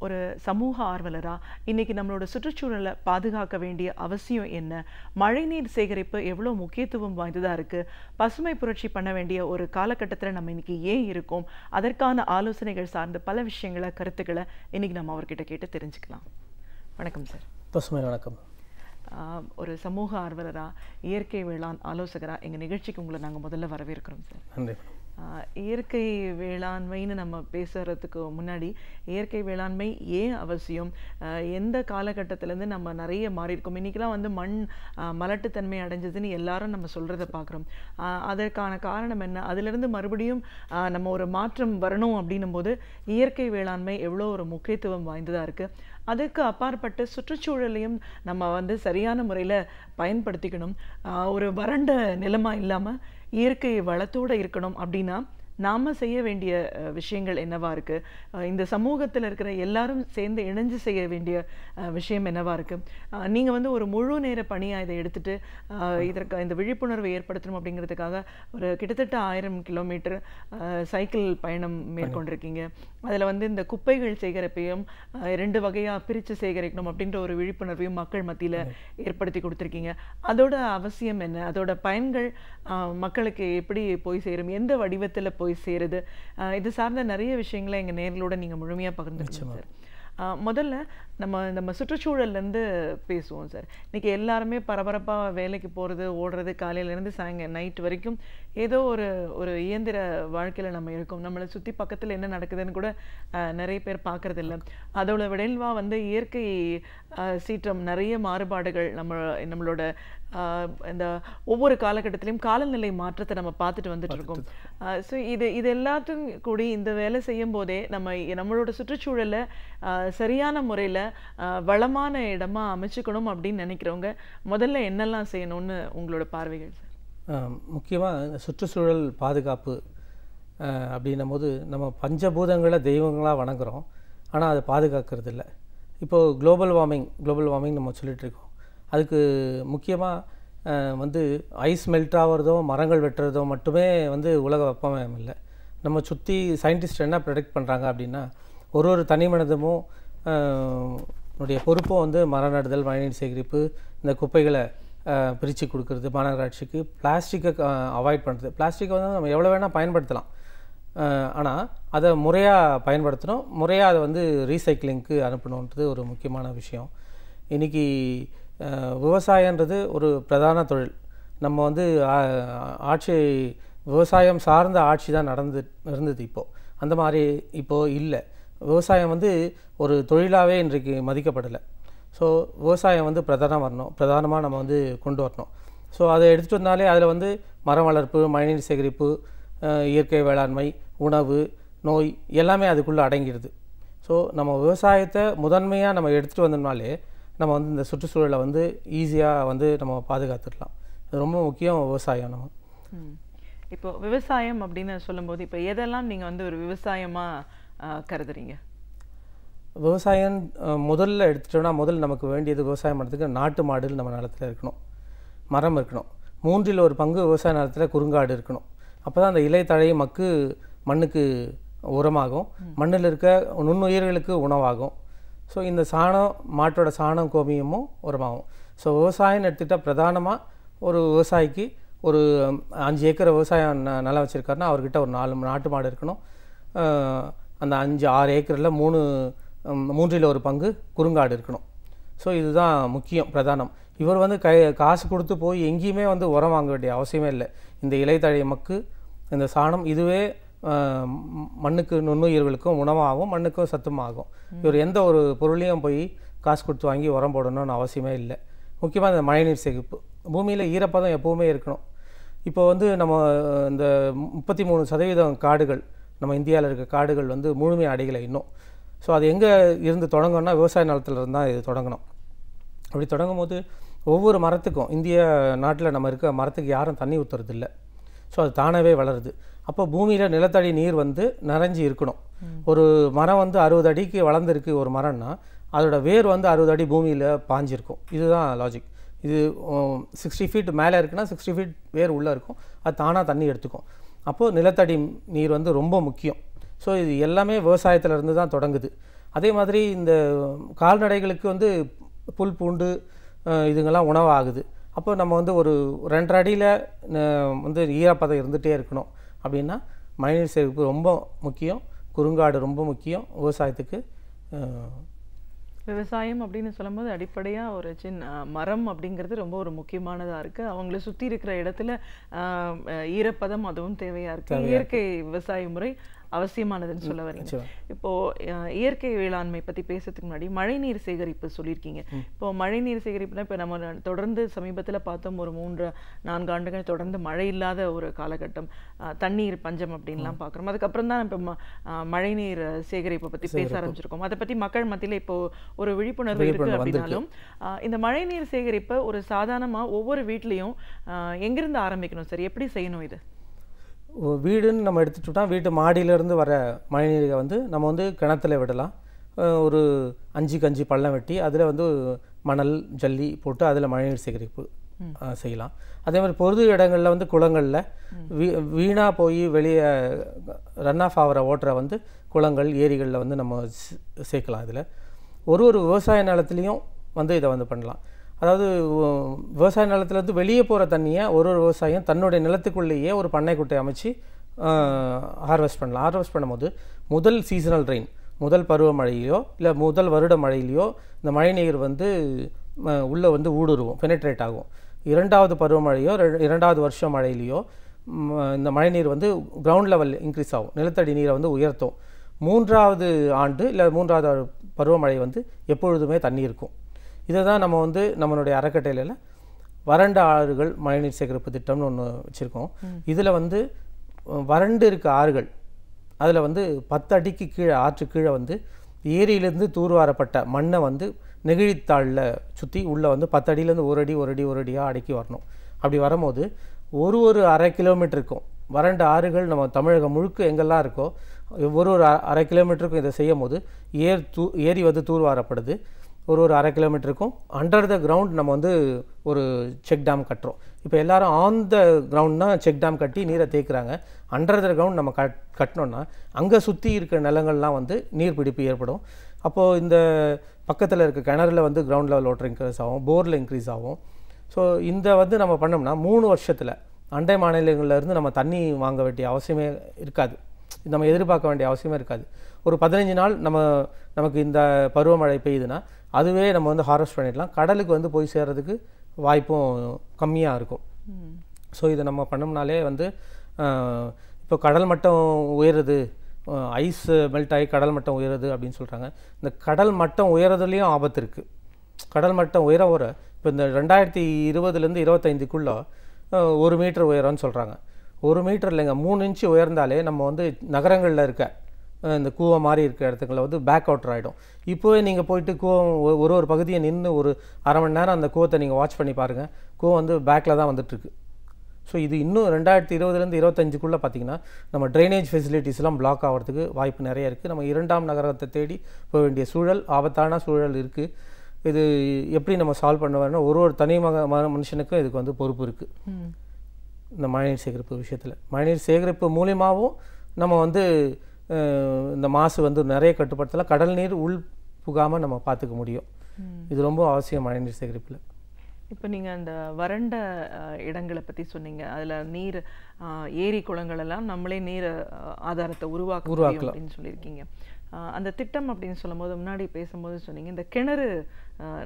ஒரு சமூக ஆர்வலராக இன்னைக்கு நம்மளோட சுற்றுச்சூழலை பாதுகாக்க வேண்டிய அவசியம் என்ன, மழைநீர் சேகரிப்பு எவ்வளோ முக்கியத்துவம் வாய்ந்ததாக இருக்குது, பசுமை புரட்சி பண்ண வேண்டிய ஒரு காலகட்டத்தில் நம்ம இன்னைக்கு ஏன் இருக்கோம், அதற்கான ஆலோசனைகள் சார்ந்த பல விஷயங்களை, கருத்துக்களை இன்னைக்கு நம்ம அவர்கிட்ட கேட்டு தெரிஞ்சுக்கலாம். வணக்கம் சார். பசுமை வணக்கம். ஒரு சமூக ஆர்வலராக, இயற்கை வேளாண் ஆலோசகராக எங்கள் நிகழ்ச்சிக்கு உங்களை நாங்கள் முதல்ல வரவேற்கிறோம் சார். நன்றி. இயற்கை வேளாண்மைன்னு நம்ம பேசுகிறதுக்கு முன்னாடி இயற்கை வேளாண்மை ஏன் அவசியம், எந்த காலகட்டத்திலேருந்து நம்ம நிறைய மாறி இருக்கோம், இன்றைக்கெலாம் வந்து மண் மலட்டுத்தன்மை அடைஞ்சதுன்னு எல்லாரும் நம்ம சொல்கிறத பார்க்குறோம். அதற்கான காரணம் என்ன, அதிலிருந்து மறுபடியும் நம்ம ஒரு மாற்றம் வரணும் அப்படின்னும் போது இயற்கை வேளாண்மை எவ்வளோ ஒரு முக்கியத்துவம் வாய்ந்ததாக இருக்குது. அதுக்கு அப்பாற்பட்டு சுற்றுச்சூழலையும் நம்ம வந்து சரியான முறையில் பயன்படுத்திக்கணும். ஒரு வறண்ட நிலமாக இல்லாமல் இயற்கை வளத்தோடு இருக்கணும் அப்படின்னா நாம் செய்ய வேண்டிய விஷயங்கள் என்னவா இருக்குது, இந்த சமூகத்தில் இருக்கிற எல்லாரும் சேர்ந்து இணைஞ்சு செய்ய வேண்டிய விஷயம் என்னவா இருக்குது. நீங்கள் வந்து ஒரு முழு நேர பணியாக இதை எடுத்துகிட்டு இதற்கு இந்த விழிப்புணர்வை ஏற்படுத்தணும் அப்படிங்கிறதுக்காக ஒரு கிட்டத்தட்ட 1000 கிலோமீட்டர் சைக்கிள் பயணம் மேற்கொண்டிருக்கீங்க. அதில் வந்து இந்த குப்பைகள் சேகரிப்பையும் 2 வகையாக பிரித்து சேகரிக்கணும் அப்படின்ற ஒரு விழிப்புணர்வையும் மக்கள் மத்தியில் ஏற்படுத்தி கொடுத்துருக்கீங்க. அதோட அவசியம் என்ன, அதோட பயன்கள் மக்களுக்கு எப்படி போய் சேரும், எந்த வடிவத்தில் போய் சேருது, இது சார்ந்த நிறைய விஷயங்களை எங்கள் நேர்களோட நீங்கள் முழுமையாக பகிர்ந்துக்கணும் சார். முதல்ல நம்ம சுற்றுச்சூழல்லேருந்து பேசுவோம் சார். இன்றைக்கி எல்லாருமே பரபரப்பாக வேலைக்கு போகிறது, ஓடுறது, காலையிலேருந்து நைட் வரைக்கும் ஏதோ ஒரு இயந்திர வாழ்க்கையில் நம்ம இருக்கோம். நம்மளை சுற்றி பக்கத்தில் என்ன நடக்குதுன்னு கூட நிறைய பேர் பார்க்குறதில்ல. அதோட விளைவாக வந்து இயற்கை சீற்றம், நிறைய மாறுபாடுகள், நம்மளோட இந்த ஒவ்வொரு காலகட்டத்திலையும் காலநிலை மாற்றத்தை நம்ம பார்த்துட்டு வந்துட்டு இருக்கோம். ஸோ இது எல்லாத்தையும் கூடி இந்த வேலை செய்யும் போதே நம்மளோட சுற்றுச்சூழலை சரியான முறையில் வளமான இடமா அமைச்சுக்கணும் அப்படின்னு நினைக்கிறவங்க முதல்ல என்னெல்லாம் செய்யணும்னு உங்களோட பார்வைகள் சார்? முக்கியமாக சுற்றுச்சூழல் பாதுகாப்பு அப்படின்னும் போது நம்ம பஞ்சபூதங்களை தெய்வங்களாக வணங்குறோம், ஆனால் அதை பாதுகாக்கிறது இல்லை. இப்போது குளோபல் வார்மிங் நம்ம சொல்லிகிட்ருக்கோம். அதுக்கு முக்கியமாக வந்து ஐஸ் மெல்ட் ஆகிறதோ மரங்கள் வெட்டுறதோ மட்டுமே வந்து உலக வெப்பமயம் இல்லை. நம்ம சுற்றி சயின்டிஸ்ட் என்ன ப்ரெடிக்ட் பண்ணுறாங்க அப்படின்னா, ஒரு தனி மனிதமும் உடைய பொறுப்பும் வந்து மரம் நடுதல், மழைநீர் சேகரிப்பு, இந்த குப்பைகளை பிரித்து கொடுக்கறது, மாநகராட்சிக்கு பிளாஸ்டிக்கை அவாய்ட் பண்ணுறது. பிளாஸ்டிக்கை வந்து நம்ம எவ்வளோ வேணால் பயன்படுத்தலாம், ஆனால் அதை முறையாக பயன்படுத்தணும், முறையாக அதை வந்து ரீசைக்கிளிங்க்கு அனுப்பணுன்றது ஒரு முக்கியமான விஷயம். இன்றைக்கி விவசாயன்றது ஒரு பிரதான தொழில். நம்ம வந்து விவசாயம் சார்ந்த ஆட்சி தான் இருந்தது. இப்போது அந்த மாதிரி இப்போது இல்லை. விவசாயம் வந்து ஒரு தொழிலாகவே இன்றைக்கு மதிக்கப்படலை. ஸோ விவசாயம் வந்து பிரதானமாக நம்ம வந்து கொண்டு வரணும். ஸோ அதை எடுத்துகிட்டு வந்தாலே அதில் வந்து மரம் வளர்ப்பு, மழைநீர் சேகரிப்பு, இயற்கை வேளாண்மை, உணவு, நோய் எல்லாமே அதுக்குள்ளே அடங்கிடுது. ஸோ நம்ம விவசாயத்தை முதன்மையாக நம்ம எடுத்துகிட்டு வந்தோம்னாலே நம்ம வந்து இந்த சுற்றுச்சூழலை வந்து ஈஸியாக வந்து நம்ம பாதுகாத்துடலாம். அது ரொம்ப முக்கியம் விவசாயம். நம்ம இப்போ விவசாயம் அப்படின்னு சொல்லும்போது இப்போ எதெல்லாம் நீங்கள் வந்து ஒரு விவசாயமாக கருதுறீங்க? விவசாயம் முதல்ல எடுத்துட்டோம்னா, முதல்ல நமக்கு வேண்டியது விவசாயம் பண்ணுறதுக்கு நாட்டு மாடு நம்ம நிலத்தில் இருக்கணும், மரம் இருக்கணும், 3 ஒரு பங்கு விவசாய நிலத்தில் குறுங்காடு இருக்கணும். அப்போ தான் அந்த இலை தழை மண்ணுக்கு உரமாகும், மண்ணில் இருக்க நுண்ணுயிர்களுக்கு உணவாகும். ஸோ இந்த சாணம், மாட்டோட சாணம் கோமியமும் உரமாகும். ஸோ விவசாயம்னு எடுத்துக்கிட்டால் பிரதானமாக ஒரு விவசாயிக்கு ஒரு 5 ஏக்கர் விவசாயம் நிலம் வச்சுருக்காருன்னா அவர்கிட்ட ஒரு 4 நாட்டு மாடு இருக்கணும். அந்த 5-6 ஏக்கரில் 3/4 ஒரு பங்கு குறுங்காடு இருக்கணும். ஸோ இதுதான் முக்கியம் பிரதானம். இவர் வந்து காசு கொடுத்து போய் எங்கேயுமே வந்து உரம் வாங்க வேண்டிய அவசியமே இல்லை. இந்த இலைத்தழை மக்கு, இந்த சாணம் இதுவே மண்ணுக்கு நுண்ணுயிர்களுக்கும் உணவாகும், மண்ணுக்கும் சத்துமாகும். இவர் எந்த ஒரு பொருளையும் போய் காசு கொடுத்து வாங்கி உரம் போடணும்னு அவசியமே இல்லை. முக்கியமாக இந்த மழைநீர் சேகரிப்பு, பூமியில் ஈரப்பதம் எப்போவுமே இருக்கணும். இப்போ வந்து நம்ம இந்த 33% காடுகள், நம்ம இந்தியாவில் இருக்க காடுகள் வந்து முழுமையாக அடையலை இன்னும். ஸோ அது எங்கே இருந்து தொடங்கணும்னா விவசாய நிலத்தில் இருந்தால் இது தொடங்கணும். அப்படி தொடங்கும் போது ஒவ்வொரு மரத்துக்கும், இந்திய நாட்டில் நம்ம இருக்க மரத்துக்கு யாரும் தண்ணி ஊற்றுறது இல்லை. ஸோ அது தானாகவே வளருது. அப்போ பூமியில் நிலத்தடி நீர் வந்து நிறைஞ்சி இருக்கணும். ஒரு மரம் வந்து 60 அடிக்கு வளர்ந்துருக்கு ஒரு மரம்னா அதோட வேர் வந்து 60 அடி பூமியில் பாஞ்சிருக்கும். இதுதான் லாஜிக். இது 60 ஃபீட் மேலே இருக்குன்னா 60 ஃபீட் வேர் உள்ளே இருக்கும், அது தானாக தண்ணி எடுத்துக்கும். அப்போது நிலத்தடி நீர் வந்து ரொம்ப முக்கியம். ஸோ இது எல்லாமே விவசாயத்திலேருந்து தான் தொடங்குது. அதே மாதிரி இந்த கால்நடைகளுக்கு வந்து புல் பூண்டு இதுங்கெல்லாம் உணவாகுது. அப்போ நம்ம வந்து ஒரு 2.5 அடியில் வந்து ஈரப்பதம் இருந்துகிட்டே இருக்கணும். அப்படின்னா மழைநீர் சேகரிப்பு ரொம்ப முக்கியம், குறுங்காடு ரொம்ப முக்கியம் விவசாயத்துக்கு. விவசாயம் அப்படின்னு சொல்லும்போது அடிப்படையாக ஒரு சின்ன மரம் அப்படிங்கிறது ரொம்ப ஒரு முக்கியமானதாக இருக்குது. அவங்கள சுற்றி இருக்கிற இடத்துல ஈரப்பதம் அதுவும் தேவையாக இருக்குது. இயற்கை விவசாய முறை அவசியமானதுன்னு சொல்ல வரீங்க. இப்போ இயற்கை வேளாண்மை பற்றி பேசுறதுக்கு முன்னாடி மழைநீர் சேகரிப்பு சொல்லியிருக்கீங்க. இப்போ மழைநீர் சேகரிப்புனா இப்போ நம்ம தொடர்ந்து சமீபத்தில் பார்த்தோம், ஒரு 3-4 ஆண்டுகள் தொடர்ந்து மழை இல்லாத ஒரு காலகட்டம், தண்ணீர் பஞ்சம் அப்படின்லாம் பார்க்குறோம். அதுக்கப்புறம் தான் இப்போ மழைநீர் சேகரிப்பை பற்றி பேச ஆரம்பிச்சிருக்கோம். அதை பற்றி மக்கள் மத்தியில் இப்போ ஒரு விழிப்புணர்வு இருக்குது. அப்படின்னாலும் இந்த மழைநீர் சேகரிப்பை ஒரு சாதாரணமாக ஒவ்வொரு வீட்லேயும் எங்கிருந்து ஆரம்பிக்கணும் சார், எப்படி செய்யணும்? இது வீடுன்னு நம்ம எடுத்துட்டோம்னா வீட்டு மாடியிலேருந்து வர மழைநீரை வந்து நம்ம வந்து கிணத்துல விடலாம். ஒரு 5 கஞ்சி பள்ளம் வெட்டி அதில் வந்து மணல் ஜல்லி போட்டு அதில் மழைநீர் சேகரிப்பு செய்யலாம். அதே மாதிரி பொது இடங்களில் வந்து குளங்களில் வீணாக போய் வெளியே ரன் ஆஃப் ஆகிற ஓட்டரை வந்து குளங்கள் ஏரிகளில் வந்து நம்ம சேர்க்கலாம். இதில் ஒரு விவசாய நிலத்துலேயும் வந்து இதை வந்து பண்ணலாம். அதாவது விவசாய நிலத்துலேருந்து வெளியே போகிற தண்ணியை ஒரு விவசாயம் தன்னுடைய நிலத்துக்குள்ளேயே ஒரு பண்ணை குட்டை அமைச்சு ஹார்வெஸ்ட் பண்ணலாம். ஹார்வெஸ்ட் பண்ணும்போது முதல் சீசனல் ரெயின், முதல் பருவமழையிலையோ இல்லை முதல் வருட மழையிலையோ இந்த மழைநீர் வந்து உள்ளே வந்து ஊடுருவும், பெனட்ரேட் ஆகும். 2வது பருவமழையோ 2வது வருஷம் மழையிலையோ இந்த மழைநீர் வந்து கிரவுண்ட் லெவல் இன்க்ரீஸ் ஆகும், நிலத்தடி நீரை வந்து உயர்த்தும். 3வது ஆண்டு இல்லை 3வது பருவமழை வந்து எப்பொழுதுமே தண்ணி இருக்கும். இதை தான் நம்ம வந்து நம்மளுடைய அறக்கட்டளையில் வறண்ட ஆறுகள் மழைநீர் சேகரிப்பு திட்டம்னு ஒன்று வச்சுருக்கோம். இதில் வந்து வறண்டு இருக்க ஆறுகள், அதில் வந்து 10 அடிக்கு கீழே ஆற்று கீழே வந்து ஏரியிலேருந்து தூர்வாரப்பட்ட மண்ணை வந்து நெகிழித்தாளில் சுற்றி உள்ளே வந்து 10 அடியிலேருந்து 1 அடியாக அடக்கி வரணும். அப்படி வரும்போது ஒரு 1/2 கிலோமீட்டருக்கும் வறண்ட ஆறுகள் நம்ம தமிழகம் முழுக்க எங்கெல்லாம் இருக்கோ ஒரு 1/2 கிலோமீட்டருக்கும் இதை செய்யும் போது ஏரி வந்து தூர்வாரப்படுது. ஒரு 1/2 கிலோமீட்டருக்கும் அண்டர் த கிரவுண்ட் நம்ம வந்து ஒரு செக் டேம் கட்டுறோம். இப்போ எல்லாரும் ஆன் த கிரவுண்ட்னா செக் டேம் கட்டி நீரை தேக்குறாங்க. அண்டர் த கிரவுண்ட் நம்ம கட்டினோன்னா அங்கே சுற்றி இருக்கிற நிலங்கள்லாம் வந்து நீர் பிடிப்பு ஏற்படும். அப்போது இந்த பக்கத்தில் இருக்க கிணறுல வந்து கிரவுண்ட் லெவல் வாட்டர் இன்க்ரீஸ் ஆகும், போரில் இன்க்ரீஸ் ஆகும். ஸோ இந்த வந்து நம்ம பண்ணோம்னா 3 வருஷத்தில் அண்டை மாநிலங்கள்லேருந்து நம்ம தண்ணி வாங்க வேண்டிய அவசியமே இருக்காது, நம்ம எதிர்பார்க்க வேண்டிய அவசியமே இருக்காது. ஒரு 15 நாள் நமக்கு இந்த பருவமழை பெய்யுதுன்னா அதுவே நம்ம வந்து ஹார்வெஸ்ட் பண்ணிடலாம். கடலுக்கு வந்து போய் சேர்றதுக்கு வாய்ப்பும் கம்மியாக இருக்கும். ஸோ இதை நம்ம பண்ணோம்னாலே வந்து இப்போ கடல் மட்டம் உயருது, ஐஸ் மெல்ட் ஆகி கடல் மட்டம் உயருது அப்படின்னு சொல்கிறாங்க. இந்த கடல் மட்டம் உயரதுலேயும் ஆபத்து இருக்குது. கடல் மட்டம் உயர இப்போ இந்த 2020லேருந்து 25க்குள்ளே 1 மீட்டர் உயரம்னு சொல்கிறாங்க. 1 மீட்டர் இல்லைங்க, 3 இன்ச்சு உயர்ந்தாலே நம்ம வந்து நகரங்களில் இருக்க இந்த கூவம் மாதிரி இருக்க இடத்துக்களை வந்து பேக் அவுட்டர் ஆகிடும். இப்போவே நீங்கள் போயிட்டு கூவம் ஒரு பகுதியை நின்று ஒரு அரை மணி நேரம் அந்த கூவத்தை நீங்கள் வாட்ச் பண்ணி பாருங்கள், கூவம் வந்து பேக்கில் தான் வந்துட்டுருக்கு. ஸோ இது இன்னும் 2020லேருந்து 25க்குள்ளே பார்த்திங்கன்னா நம்ம ட்ரைனேஜ் ஃபெசிலிட்டிஸ்லாம் பிளாக் ஆகிறதுக்கு வாய்ப்பு நிறைய இருக்குது. நம்ம 2ஆம் நகரத்தை தேடி போக வேண்டிய சூழல், ஆபத்தான சூழல் இருக்குது. இது எப்படி நம்ம சால்வ் பண்ண வேணும்னா ஒரு தனி மனுஷனுக்கும் இதுக்கு வந்து பொறுப்பு இருக்குது. இந்த மழைநீர் சேகரிப்பு விஷயத்தில் மழைநீர் சேகரிப்பு மூலியமாகவும் நம்ம வந்து இந்த மாசு வந்து நிறைய கட்டுப்படுத்தலாம், கடல் நீர் உள் புகாமல் நம்ம பார்த்துக்க முடியும். இது ரொம்ப அவசியம் மழைநீர் சேகரிப்பில். இப்போ நீங்கள் அந்த வறண்ட இடங்களை பற்றி சொன்னீங்க. அதில் நீர் ஏரி குளங்கள் எல்லாம் நம்மளே நீர் ஆதாரத்தை உருவாக்க முடியும் அப்படின்னு சொல்லியிருக்கீங்க. அந்த திட்டம் அப்படின்னு சொல்லும்போது முன்னாடி பேசும்போது சொன்னீங்க இந்த கிணறு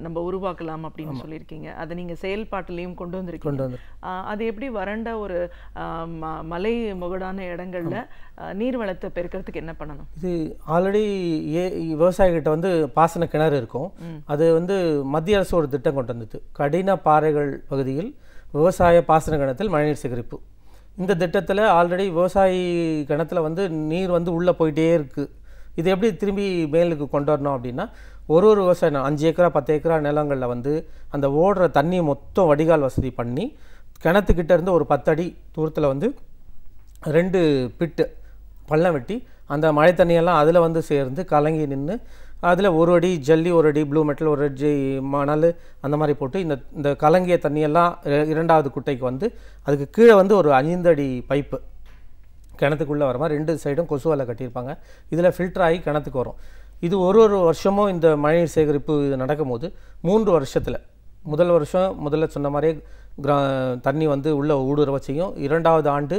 நம்ம உருவாக்கலாம் அப்படின்னு சொல்லியிருக்கீங்க. அதை நீங்கள் செயல்பாட்டிலையும் கொண்டு வந்திருக்கீங்க. அது எப்படி வறண்ட ஒரு மலை முகடான இடங்கள்ல நீர் வளத்தை பெருக்கிறதுக்கு என்ன பண்ணணும்? இது ஆல்ரெடி விவசாயிகிட்ட வந்து பாசன கிணறு இருக்கும். அது வந்து மத்திய அரசு ஒரு திட்டம் கொண்டு வந்தது, கடின பாறைகள் பகுதியில் விவசாய பாசன கிணத்தில் மழைநீர் சேகரிப்பு. இந்த திட்டத்தில் ஆல்ரெடி விவசாயி கிணத்துல வந்து நீர் வந்து உள்ளே போயிட்டே இருக்குது. இது எப்படி திரும்பி மேலுக்கு கொண்டு வரணும் அப்படின்னா, ஒரு விவசாயம் 5 ஏக்கரா 10 ஏக்கரா நிலங்களில் வந்து அந்த ஓடுற தண்ணி மொத்தம் வடிகால் வசதி பண்ணி கிணத்துக்கிட்ட இருந்து ஒரு 10 அடி தூரத்தில் வந்து 2 பிட்டு பள்ளம் வெட்டி அந்த மழை தண்ணியெல்லாம் அதில் வந்து சேர்ந்து கலங்கி நின்று அதில் 1 அடி ஜல்லி, 1 அடி ப்ளூ மெட்டல், 1 அடி மணல் அந்த மாதிரி போட்டு இந்த கலங்கிய தண்ணியெல்லாம் 2வது குட்டைக்கு வந்து அதுக்கு கீழே வந்து ஒரு 5 அடி பைப்பு கிணத்துக்குள்ளே வர மாதிரி 2 சைடும் கொசு வலை கட்டியிருப்பாங்க. இதில் ஃபில்டர் ஆகி கிணத்துக்கு வரும். இது ஒரு வருஷமும் இந்த மழைநீர் சேகரிப்பு இது நடக்கும்போது 3 வருஷத்தில் முதல் வருஷம் முதல்ல சொன்ன மாதிரியே தண்ணி வந்து உள்ளே ஊடுருவ செய்யும். 2வது ஆண்டு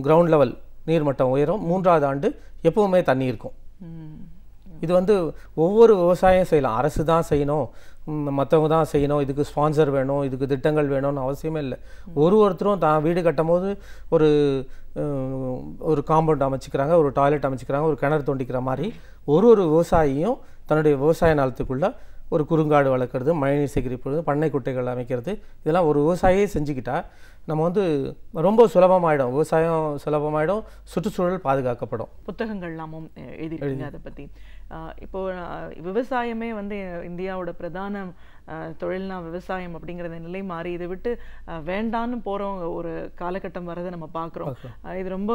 கிரவுண்ட் லெவல் நீர்மட்டம் உயரும். 3வது ஆண்டு எப்பவுமே தண்ணி இருக்கும். இது வந்து ஒவ்வொரு விவசாயம் செய்யலாம். அரசு தான் செய்யணும், மற்றவங்க தான் செய்யணும், இதுக்கு ஸ்பான்சர் வேணும், இதுக்கு திட்டங்கள் வேணும்னு அவசியமே இல்லை. ஒருத்தரும் தான் வீடு கட்டும் போது ஒரு காம்பவுண்ட் அமைச்சிக்கிறாங்க, ஒரு டாய்லெட் அமைச்சிக்கிறாங்க, ஒரு கிணறு தோண்டிக்கிற மாதிரி ஒரு விவசாயியும் தன்னுடைய விவசாய நிலத்துக்குள்ளே ஒரு குறுங்காடு வளர்க்குறது, மழைநீர் சேகரிப்பு, பண்ணை குட்டைகள் அமைக்கிறது, இதெல்லாம் ஒரு விவசாயியே செஞ்சுக்கிட்டா நம்ம வந்து ரொம்ப சுலபமாயிடும். விவசாயம் சுலபமாயிடும், சுற்றுச்சூழல் பாதுகாக்கப்படும். புத்தகங்கள்லாமும் எழுதிருக்கீங்க அதை பற்றி. இப்போது விவசாயமே வந்து இந்தியாவோட பிரதான தொழில்னா விவசாயம் அப்படிங்கிற நிலை மாறி இதை விட்டு வேண்டான்னு போகிறவங்க ஒரு காலகட்டம் வரதை நம்ம பார்க்குறோம். இது ரொம்ப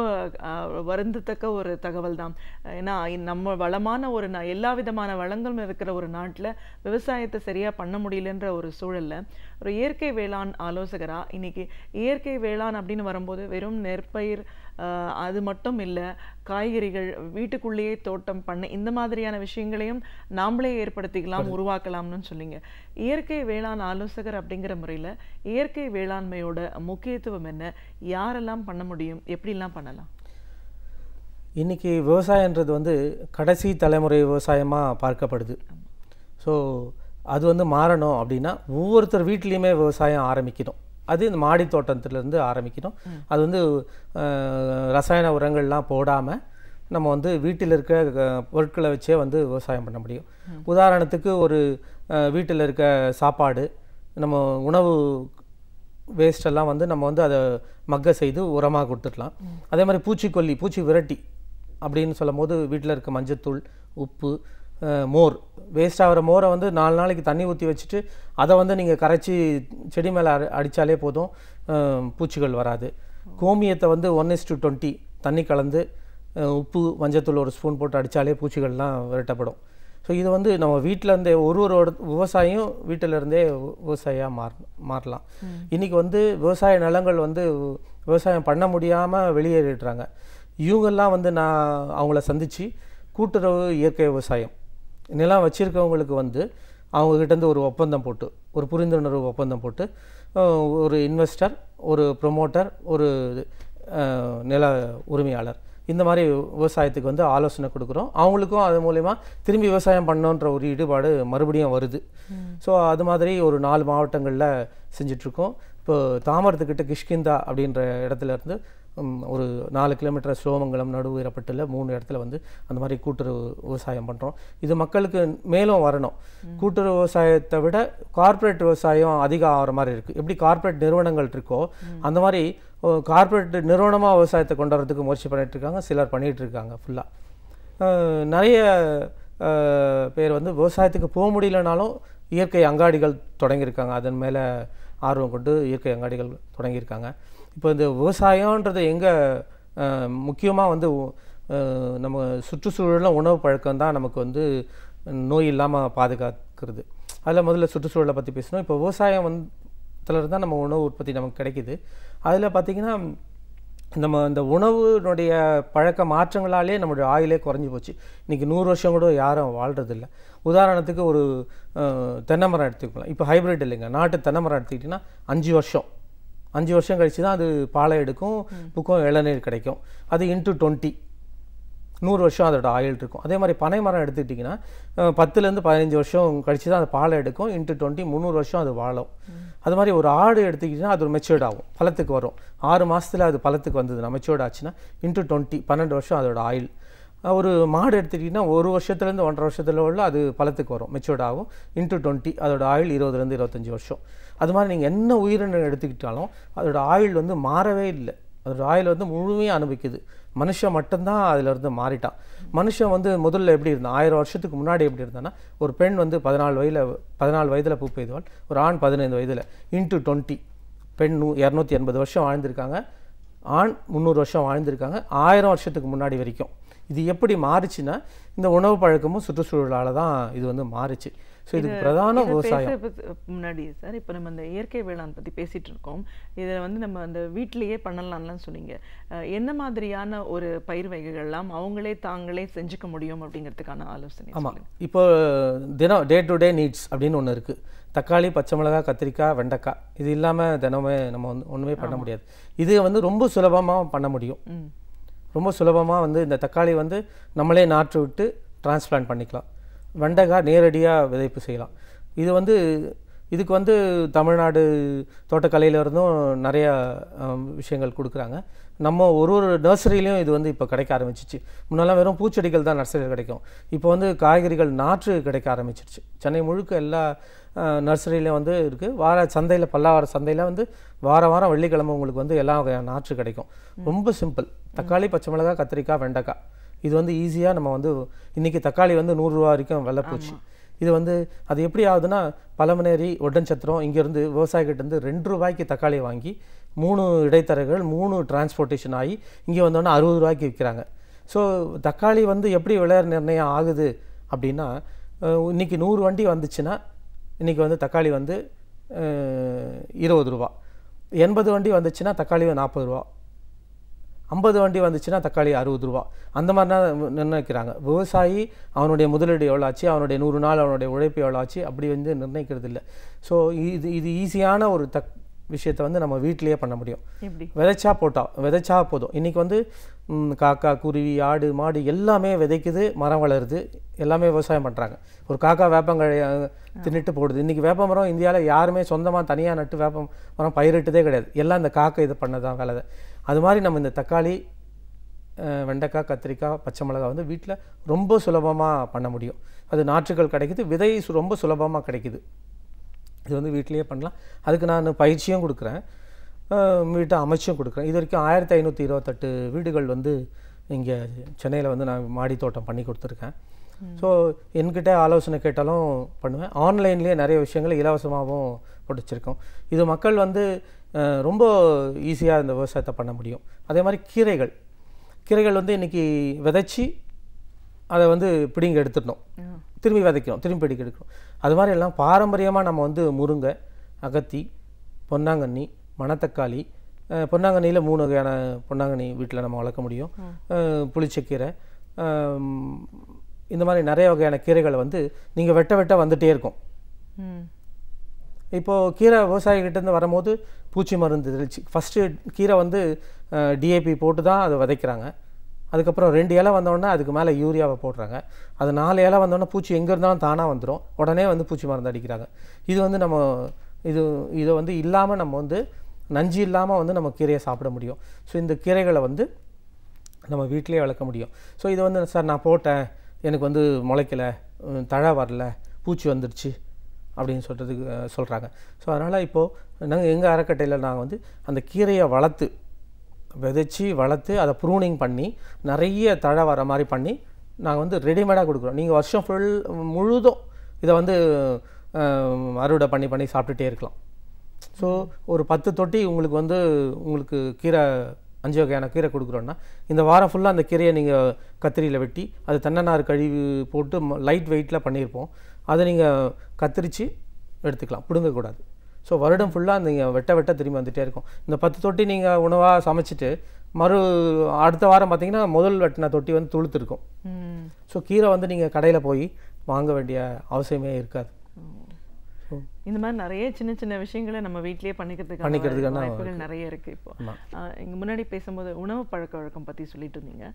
வருந்தத்தக்க ஒரு தகவல் தான். ஏன்னா நம்ம வளமான ஒரு எல்லா விதமான வளங்களும் இருக்கிற ஒரு நாட்டில் விவசாயத்தை சரியாக பண்ண முடியலன்ற ஒரு சூழலில் ஒரு இயற்கை வேளாண் ஆலோசகராக இன்னைக்கு இயற்கை வேளாண் அப்படின்னு வரும்போது வெறும் நெற்பயிர் அது மட்டும் இல்லை, காய்கறிகள் வீட்டுக்குள்ளேயே தோட்டம் பண்ண இந்த மாதிரியான விஷயங்களையும் நாமளே ஏற்படுத்திக்கலாம், உருவாக்கலாம்னு சொல்லிங்க. இயற்கை வேளாண் ஆலோசகர் அப்படிங்கிற முறையில் இயற்கை வேளாண்மையோட முக்கியத்துவம் என்ன, யாரெல்லாம் பண்ண முடியும், எப்படிலாம் பண்ணலாம்? இன்றைக்கி விவசாயன்றது வந்து கடைசி தலைமுறை விவசாயமாக பார்க்கப்படுது. ஸோ அது வந்து மாறணும் அப்படின்னா ஒவ்வொருத்தர் வீட்லேயுமே விவசாயம் ஆரம்பிக்கணும். அது இந்த மாடி தோட்டத்திலேருந்து ஆரம்பிக்கணும். அது வந்து ரசாயன உரங்கள்லாம் போடாமல் நம்ம வந்து வீட்டில் இருக்க பொருட்களை வச்சே வந்து விவசாயம் பண்ண முடியும். உதாரணத்துக்கு ஒரு வீட்டில் இருக்க சாப்பாடு, நம்ம உணவு வேஸ்டெல்லாம் வந்து நம்ம வந்து அதை மக்க செய்து உரமாக கொடுத்துடலாம். அதே மாதிரி பூச்சிக்கொல்லி, பூச்சி விரட்டி அப்படின்னு சொல்லும் போது வீட்டில் இருக்க மஞ்சத்தூள், உப்பு, மோர், வேஸ்ட் ஆகிற மோரை வந்து 4 நாளைக்கு தண்ணி ஊற்றி வச்சுட்டு அதை வந்து நீங்கள் கரைச்சி செடி மேலே அடித்தாலே போதும், பூச்சிகள் வராது. கோமியத்தை வந்து 1:20 தண்ணி கலந்து உப்பு மஞ்சத்தூள் 1 ஸ்பூன் போட்டு அடித்தாலே பூச்சிகள்லாம் விரட்டப்படும். ஸோ இது வந்து நம்ம வீட்டிலேருந்தே ஒரு விவசாயியும் வீட்டிலேருந்தே விவசாயியாக மாறலாம். இன்றைக்கி வந்து விவசாய நிலங்கள் வந்து விவசாயம் பண்ண முடியாமல் வெளியேறிடுறாங்க. இவங்கெல்லாம் வந்து நான் அவங்கள சந்தித்து கூட்டுறவு இயற்கை விவசாயம் நிலம் வச்சுருக்கவங்களுக்கு வந்து அவங்கக்கிட்டேருந்து ஒரு ஒப்பந்தம் போட்டு, ஒரு புரிந்துணர்வு ஒப்பந்தம் போட்டு, ஒரு இன்வெஸ்டர், ஒரு ப்ரொமோட்டர், ஒரு நில உரிமையாளர், இந்த மாதிரி விவசாயத்துக்கு வந்து ஆலோசனை கொடுக்குறோம். அவங்களுக்கும் அது மூலமா திரும்பி விவசாயம் பண்ணணுன்ற ஒரு ஈடுபாடு மறுபடியும் வருது. ஸோ அது மாதிரி ஒரு 4 மாவட்டங்களில் செஞ்சிட்ருக்கோம். இப்போ தாமரத்துக்கிட்ட கிஷ்கிந்தா அப்படின்ற இடத்துல இருந்து ஒரு 4 கிலோமீட்டர் சோமங்கலம், நடுவீரப்பட்டில் 3 இடத்துல வந்து அந்த மாதிரி கூட்டுறவு விவசாயம் பண்ணுறோம். இது மக்களுக்கு மேலும் வரணும். கூட்டுறவு விவசாயத்தை விட கார்ப்பரேட் விவசாயம் அதிகம் ஆகிற மாதிரி இருக்குது. எப்படி கார்ப்பரேட் நிறுவனங்கள் இருக்கோ அந்த மாதிரி கார்ப்பரேட் நிறுவனமாக விவசாயத்தை கொண்டு வரதுக்கு முயற்சி பண்ணிகிட்ருக்காங்க, சிலர் பண்ணிகிட்ருக்காங்க. ஃபுல்லாக நிறைய பேர் வந்து விவசாயத்துக்கு போக முடியலனாலும் இயற்கை அங்காடிகள் தொடங்கியிருக்காங்க. அதன் மேலே ஆர்வம் கொண்டு இயற்கை அங்காடிகள் தொடங்கியிருக்காங்க. இப்போ இந்த விவசாயன்றது எங்கே முக்கியமாக வந்து நம்ம சுற்றுச்சூழலும் உணவு பழக்கம் தான் நமக்கு வந்து நோய் இல்லாமல் பாதுகாக்கிறது. அதில் முதல்ல சுற்றுச்சூழலை பற்றி பேசணும். இப்போ விவசாயம் தான் நம்ம உணவு உற்பத்தி நமக்கு கிடைக்கிது. அதில் பார்த்திங்கன்னா இந்த உணவுனுடைய பழக்க மாற்றங்களாலே நம்மளுடைய ஆயுளே குறைஞ்சி போச்சு. இன்றைக்கி 100 வருஷம் கூட யாரும் வாழ்கிறதில்ல. உதாரணத்துக்கு ஒரு தென்னை மரம் எடுத்துக்கலாம். இப்போ ஹைப்ரிட் இல்லைங்க, நாட்டு தென்னை மரம் எடுத்துக்கிட்டிங்கன்னா 5 வருஷம் கழிச்சு தான் அது பாலை எடுக்கும், புக்கம் இளநீர் கிடைக்கும். அது இன்ட்டு 20 100 வருஷம் அதோட ஆயுள் இருக்கும். அதே மாதிரி பனை மரம் எடுத்துக்கிட்டிங்கன்னா 10லேருந்து 15 வருஷம் கழிச்சு தான் அது பாலை எடுக்கும், இன்ட்டு 20 300 வருஷம் அது வாழும். அது மாதிரி ஒரு ஆடு எடுத்துக்கிட்டிங்கன்னா அது ஒரு மெச்சூர்ட் ஆகும், பழத்துக்கு வரும். 6 மாதத்தில் அது பழத்துக்கு வந்ததுன்னா மெச்சூர்ட் ஆச்சுன்னா இன்ட்டு 20 12 வருஷம் அதோட ஆயுள். ஒரு மாடு எடுத்துக்கிட்டிங்கன்னா 1 வருஷத்துலேருந்து 1.5 வருஷத்துல உள்ள அது பழத்துக்கு வரும், மெச்சூர்ட் ஆகும், இன்ட்டு 20 அதோட ஆயுள் 20லேருந்து 25 வருஷம். அது மாதிரி நீங்கள் என்ன உயிரினம் எடுத்துக்கிட்டாலும் அதோட ஆயுள் வந்து மாறவே இல்லை. அதோட ஆயுள் வந்து முழுமையாக அனுபவிக்குது. மனுஷன் மட்டும்தான் அதிலிருந்து மாறிட்டான். மனுஷன் வந்து முதல்ல எப்படி இருந்தான், 1000 வருஷத்துக்கு முன்னாடி எப்படி இருந்தான்னா, ஒரு பெண் வந்து 14 வயதில் பூ பெய்தவள், ஒரு ஆண் 15 வயதில், இன்ட்டு 20 பெண் 280 வருஷம் வாழ்ந்திருக்காங்க, ஆண் 300 வருஷம் வாழ்ந்திருக்காங்க 1000 வருஷத்துக்கு முன்னாடி வரைக்கும். இது எப்படி மாறுச்சுன்னா இந்த உணவு பழக்கமும் சுற்றுச்சூழலால் தான் இது வந்து மாறுச்சு. ஸோ இதுக்கு பிரதான விவசாயம். முன்னாடி சார் இப்போ நம்ம இந்த இயற்கை வேளாண் பற்றி பேசிகிட்டு இருக்கோம். இதை வந்து நம்ம அந்த வீட்டிலேயே பண்ணலாம்லாம் சொன்னீங்க. என்ன மாதிரியான ஒரு பயிர் வகைகள்லாம் அவங்களே தாங்களே செஞ்சுக்க முடியும் அப்படிங்கிறதுக்கான ஆலோசனை? ஆமாம், இப்போ தினம் டே டு டே நீட்ஸ் அப்படின்னு ஒன்று இருக்குது. தக்காளி, பச்சை மிளகாய், கத்திரிக்காய், வெண்டைக்காய், இது இல்லாமல் தினமே நம்ம வந்து ஒன்றுமே பண்ண முடியாது. இது வந்து ரொம்ப சுலபமாக பண்ண முடியும். ரொம்ப சுலபமாக வந்து இந்த தக்காளி வந்து நம்மளே நாற்று விட்டு டிரான்ஸ்பிளான்ட் பண்ணிக்கலாம். வெண்டைக்காய் நேரடியாக விதைப்பு செய்யலாம். இது வந்து இதுக்கு வந்து தமிழ்நாடு தோட்டக்கலையிலேருந்தும் நிறையா விஷயங்கள் கொடுக்குறாங்க. நம்ம ஒரு நர்சரியிலையும் இது வந்து இப்போ கிடைக்க ஆரம்பிச்சிச்சு. முன்னெல்லாம் வெறும் பூச்செடிகள் தான் நர்சரியில் கிடைக்கும். இப்போ வந்து காய்கறிகள் நாற்று கிடைக்க ஆரம்பிச்சிருச்சு. சென்னை முழுக்க எல்லா நர்சரியிலையும் வந்து இருக்குது. சந்தையில் பல்லாவர சந்தையில் வந்து வாரம் வெள்ளிக்கிழமை உங்களுக்கு வந்து எல்லா வகையான நாற்று கிடைக்கும். ரொம்ப சிம்பிள். தக்காளி, பச்சை மிளகாய், கத்திரிக்காய், வெண்டைக்காய், இது வந்து ஈஸியாக நம்ம வந்து இன்றைக்கி தக்காளி வந்து 100 ரூபா வரைக்கும் விலை போச்சு. இது வந்து அது எப்படி ஆகுதுன்னா, பழமனேரி, ஒட்டன்சத்திரம் இங்கேருந்து விவசாயிகிட்டேருந்து 2 ரூபாய்க்கு தக்காளி வாங்கி 3 இடைத்தரகர்கள் 3 டிரான்ஸ்போர்ட்டேஷன் ஆகி இங்கே வந்தோன்னா 60 ரூபாய்க்கு விற்கிறாங்க. ஸோ தக்காளி வந்து எப்படி விலை நிர்ணயம் ஆகுது அப்படின்னா, இன்றைக்கி 100 வண்டி வந்துச்சுன்னா இன்றைக்கி வந்து தக்காளி வந்து 20 ரூபா, 80 வண்டி வந்துச்சுன்னா தக்காளி 40 ரூபா, 50 வண்டி வந்துச்சுன்னா தக்காளி 60 ரூபா, அந்த மாதிரி தான் நிர்ணயிக்கிறாங்க. விவசாயி அவனுடைய முதலீடு எவ்வளோ ஆச்சு, அவனுடைய 100 நாள் அவனுடைய உழைப்பு எவ்வளோ ஆச்சு அப்படி வந்து நிர்ணயிக்கிறது இல்லை. ஸோ இது ஈஸியான ஒரு விஷயத்தை வந்து நம்ம வீட்டிலேயே பண்ண முடியும். விதைச்சா போதும். இன்றைக்கி வந்து காக்கா, குருவி, ஆடு, மாடு எல்லாமே விதைக்குது, மரம் வளருது, எல்லாமே விவசாயம் பண்ணுறாங்க. ஒரு காக்கா வேப்பங்கழை தின்னுட்டு போடுது. இன்றைக்கி வேப்ப மரம் இந்தியாவில் யாருமே சொந்தமாக தனியாக நட்டு வேப்ப மரம் பயிரிட்டதே கிடையாது. எல்லாம் இந்த காக்கை இது பண்ணதான் வேலை. அது மாதிரி நம்ம இந்த தக்காளி, வெண்டைக்காய், கத்திரிக்காய், பச்சை மிளகாய் வந்து வீட்டில் ரொம்ப சுலபமாக பண்ண முடியும். அது நாற்றுகள் கிடைக்குது, விதை ரொம்ப சுலபமாக கிடைக்குது. இது வந்து வீட்டிலேயே பண்ணலாம். அதுக்கு நான் பயிற்சியும் கொடுக்குறேன், வீட்டை அமைச்சும் கொடுக்குறேன். இது வரைக்கும் 1528 வீடுகள் வந்து இங்கே சென்னையில் வந்து நான் மாடி தோட்டம் பண்ணி கொடுத்துருக்கேன். ஸோ என்கிட்ட ஆலோசனை கேட்டாலும் பண்ணுவேன். ஆன்லைன்லேயே நிறைய விஷயங்கள் இலவசமாகவும் படிச்சிருக்கோம். இது மக்கள் வந்து ரொம்ப ஈஸியாக இந்த விவசாயத்தை பண்ண முடியும். அதே மாதிரி கீரைகள் வந்து இன்றைக்கி விதைச்சி அதை வந்து பிடிங்க எடுத்துடணும், திரும்பி விதைக்கணும், திரும்பி பிடிக்க எடுக்கணும். அது மாதிரி எல்லாம் பாரம்பரியமாக நம்ம வந்து முருங்கை, அகத்தி, பொன்னாங்கண்ணி, மணத்தக்காளி, பொன்னாங்கண்ணியில் 3 வகையான பொன்னாங்கண்ணி வீட்டில் நம்ம வளர்க்க முடியும். புளிச்சக்கீரை, இந்த மாதிரி நிறைய வகையான கீரைகளை வந்து நீங்கள் வெட்ட வந்துகிட்டே இருக்கும். இப்போது கீரை விவசாயிகிட்டேருந்து வரும்போது பூச்சி மருந்து தெளிச்சு ஃபஸ்ட்டு கீரை வந்து டிஏபி போட்டு தான் அதை விதைக்கிறாங்க. அதுக்கப்புறம் 2 இலை வந்தோடனே அதுக்கு மேலே யூரியாவை போடுறாங்க. அது 4 இலை வந்தோடனே பூச்சி எங்கே இருந்தாலும் தானாக வந்துடும், உடனே வந்து பூச்சி மருந்து அடிக்கிறாங்க. இது வந்து நம்ம இதை வந்து இல்லாமல் நம்ம வந்து நஞ்சு இல்லாமல் வந்து நம்ம கீரையை சாப்பிட முடியும். ஸோ இந்த கீரைகளை வந்து நம்ம வீட்டிலே வளர்க்க முடியும். ஸோ இது வந்து சார் நான் போட்டேன், எனக்கு வந்து முளைக்கலை, தழை வரல, பூச்சி வந்துடுச்சு அப்படின்னு சொல்கிறாங்க. ஸோ அதனால் இப்போது நாங்கள் எங்கள் அறக்கட்டையில் நாங்கள் வந்து அந்த கீரையை விதைச்சி வளர்த்து அதை ப்ரூனிங் பண்ணி நிறைய தழை வர மாதிரி பண்ணி நாங்கள் வந்து ரெடிமேடாக கொடுக்குறோம். நீங்கள் வருஷம் முழுதும் இதை வந்து அறுவடை பண்ணி சாப்பிட்டுட்டே இருக்கலாம். ஸோ ஒரு 10 தொட்டி உங்களுக்கு கீரை 5 வகையான கீரை கொடுக்குறோன்னா இந்த வாரம் ஃபுல்லாக அந்த கீரையை நீங்கள் கத்திரியில் வெட்டி அது தென்னநார் கழிவு போட்டு லைட் வெயிட்டில் பண்ணியிருப்போம். அதை நீங்கள் கத்திரிச்சு எடுத்துக்கலாம், பிடுங்கக்கூடாது. ஸோ வருடம் ஃபுல்லாக நீங்கள் வெட்ட திரும்பி வந்துகிட்டே இருக்கும். இந்த 10 தொட்டி நீங்கள் உணவாக சமைச்சிட்டு அடுத்த வாரம் பார்த்தீங்கன்னா முதல் வெட்டின தொட்டி வந்து துளுத்துருக்கும். ஸோ கீரை வந்து நீங்கள் கடையில் போய் வாங்க வேண்டிய அவசியமே இருக்காது. இந்த மாதிரி நிறைய சின்ன சின்ன விஷயங்களை நம்ம வீட்லயே பண்ணிக்கிறதுக்கான வாய்ப்புகள் நிறைய இருக்கு. இப்போ இங்க முன்னாடி பேசும்போது உணவு பழக்க வழக்கம் பத்தி சொல்லிட்டு இருந்தீங்க.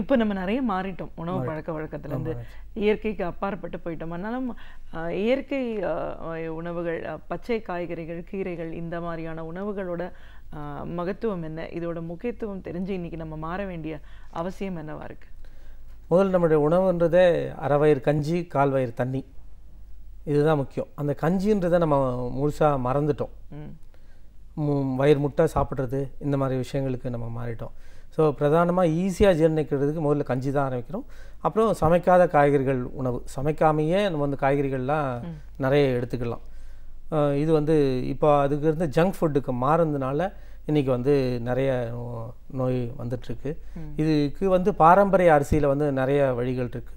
இப்போ நம்ம நிறைய மாறிட்டோம் உணவு பழக்க வழக்கத்துல இருந்து, இயற்கைக்கு அப்பாற்பட்டு போயிட்டோம். ஆனாலும் இயற்கை உணவுகள், பச்சை காய்கறிகள், கீரைகள், இந்த மாதிரியான உணவுகளோட மகத்துவம் என்ன, இதோட முக்கியத்துவம் தெரிஞ்சு இன்னைக்கு நம்ம மாற வேண்டிய அவசியம் என்னவா இருக்கு? முதல்ல நம்மளுடைய உணவுன்றதே அரை வயிறு கஞ்சி, கால் வயிறு தண்ணி, இதுதான் முக்கியம். அந்த கஞ்சின்றதை நம்ம முழுசாக மறந்துட்டோம். வயிறு முட்டை சாப்பிட்றது இந்த மாதிரி விஷயங்களுக்கு நம்ம மாறிட்டோம். ஸோ பிரதானமாக ஈஸியாக ஜீரணிக்கிறதுக்கு முதல்ல கஞ்சி தான் ஆரம்பிக்கிறோம். அப்புறம் சமைக்காத காய்கறிகள் உணவு, சமைக்காமையே நம்ம வந்து காய்கறிகள்லாம் நிறைய எடுத்துக்கலாம். இது வந்து இப்போ அதுக்கு இருந்து ஜங்க் ஃபுட்டுக்கு மாறுறதுனால இன்றைக்கி வந்து நிறைய நோய் வந்துட்டுருக்கு. இதுக்கு வந்து பாரம்பரிய அரிசியில் வந்து நிறைய வழிகள் இருக்குது.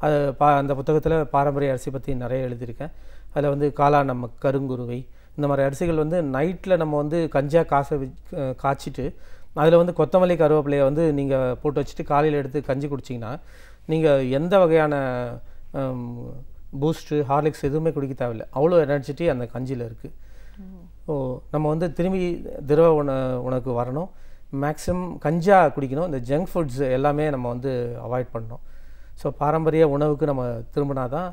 அது அந்த புத்தகத்தில் பாரம்பரிய அரிசி பற்றி நிறைய எழுதியிருக்கேன். அதில் வந்து காளாநம்ம, கருங்குருவை, இந்த மாதிரி அரிசிகள் வந்து நைட்டில் நம்ம வந்து கஞ்சியாக காய்ச்சிட்டு அதில் வந்து கொத்தமல்லி, கருவேப்பிலையை வந்து நீங்கள் போட்டு வச்சுட்டு காலையில் எடுத்து கஞ்சி குடிச்சிங்கன்னா நீங்கள் எந்த வகையான பூஸ்ட்டு, ஹார்லிக்ஸ் எதுவுமே குடிக்க தேவையில்லை. அவ்வளோ எனர்ஜிட்டி அந்த கஞ்சியில் இருக்குது. ஸோ நம்ம வந்து திரும்பி திரவ உணவுக்கு வரணும். மேக்ஸிமம் கஞ்சியாக குடிக்கணும். இந்த ஜங்க் ஃபுட்ஸ் எல்லாமே நம்ம வந்து அவாய்ட் பண்ணணும். ஸோ பாரம்பரிய உணவுக்கு நம்ம திரும்பினா தான்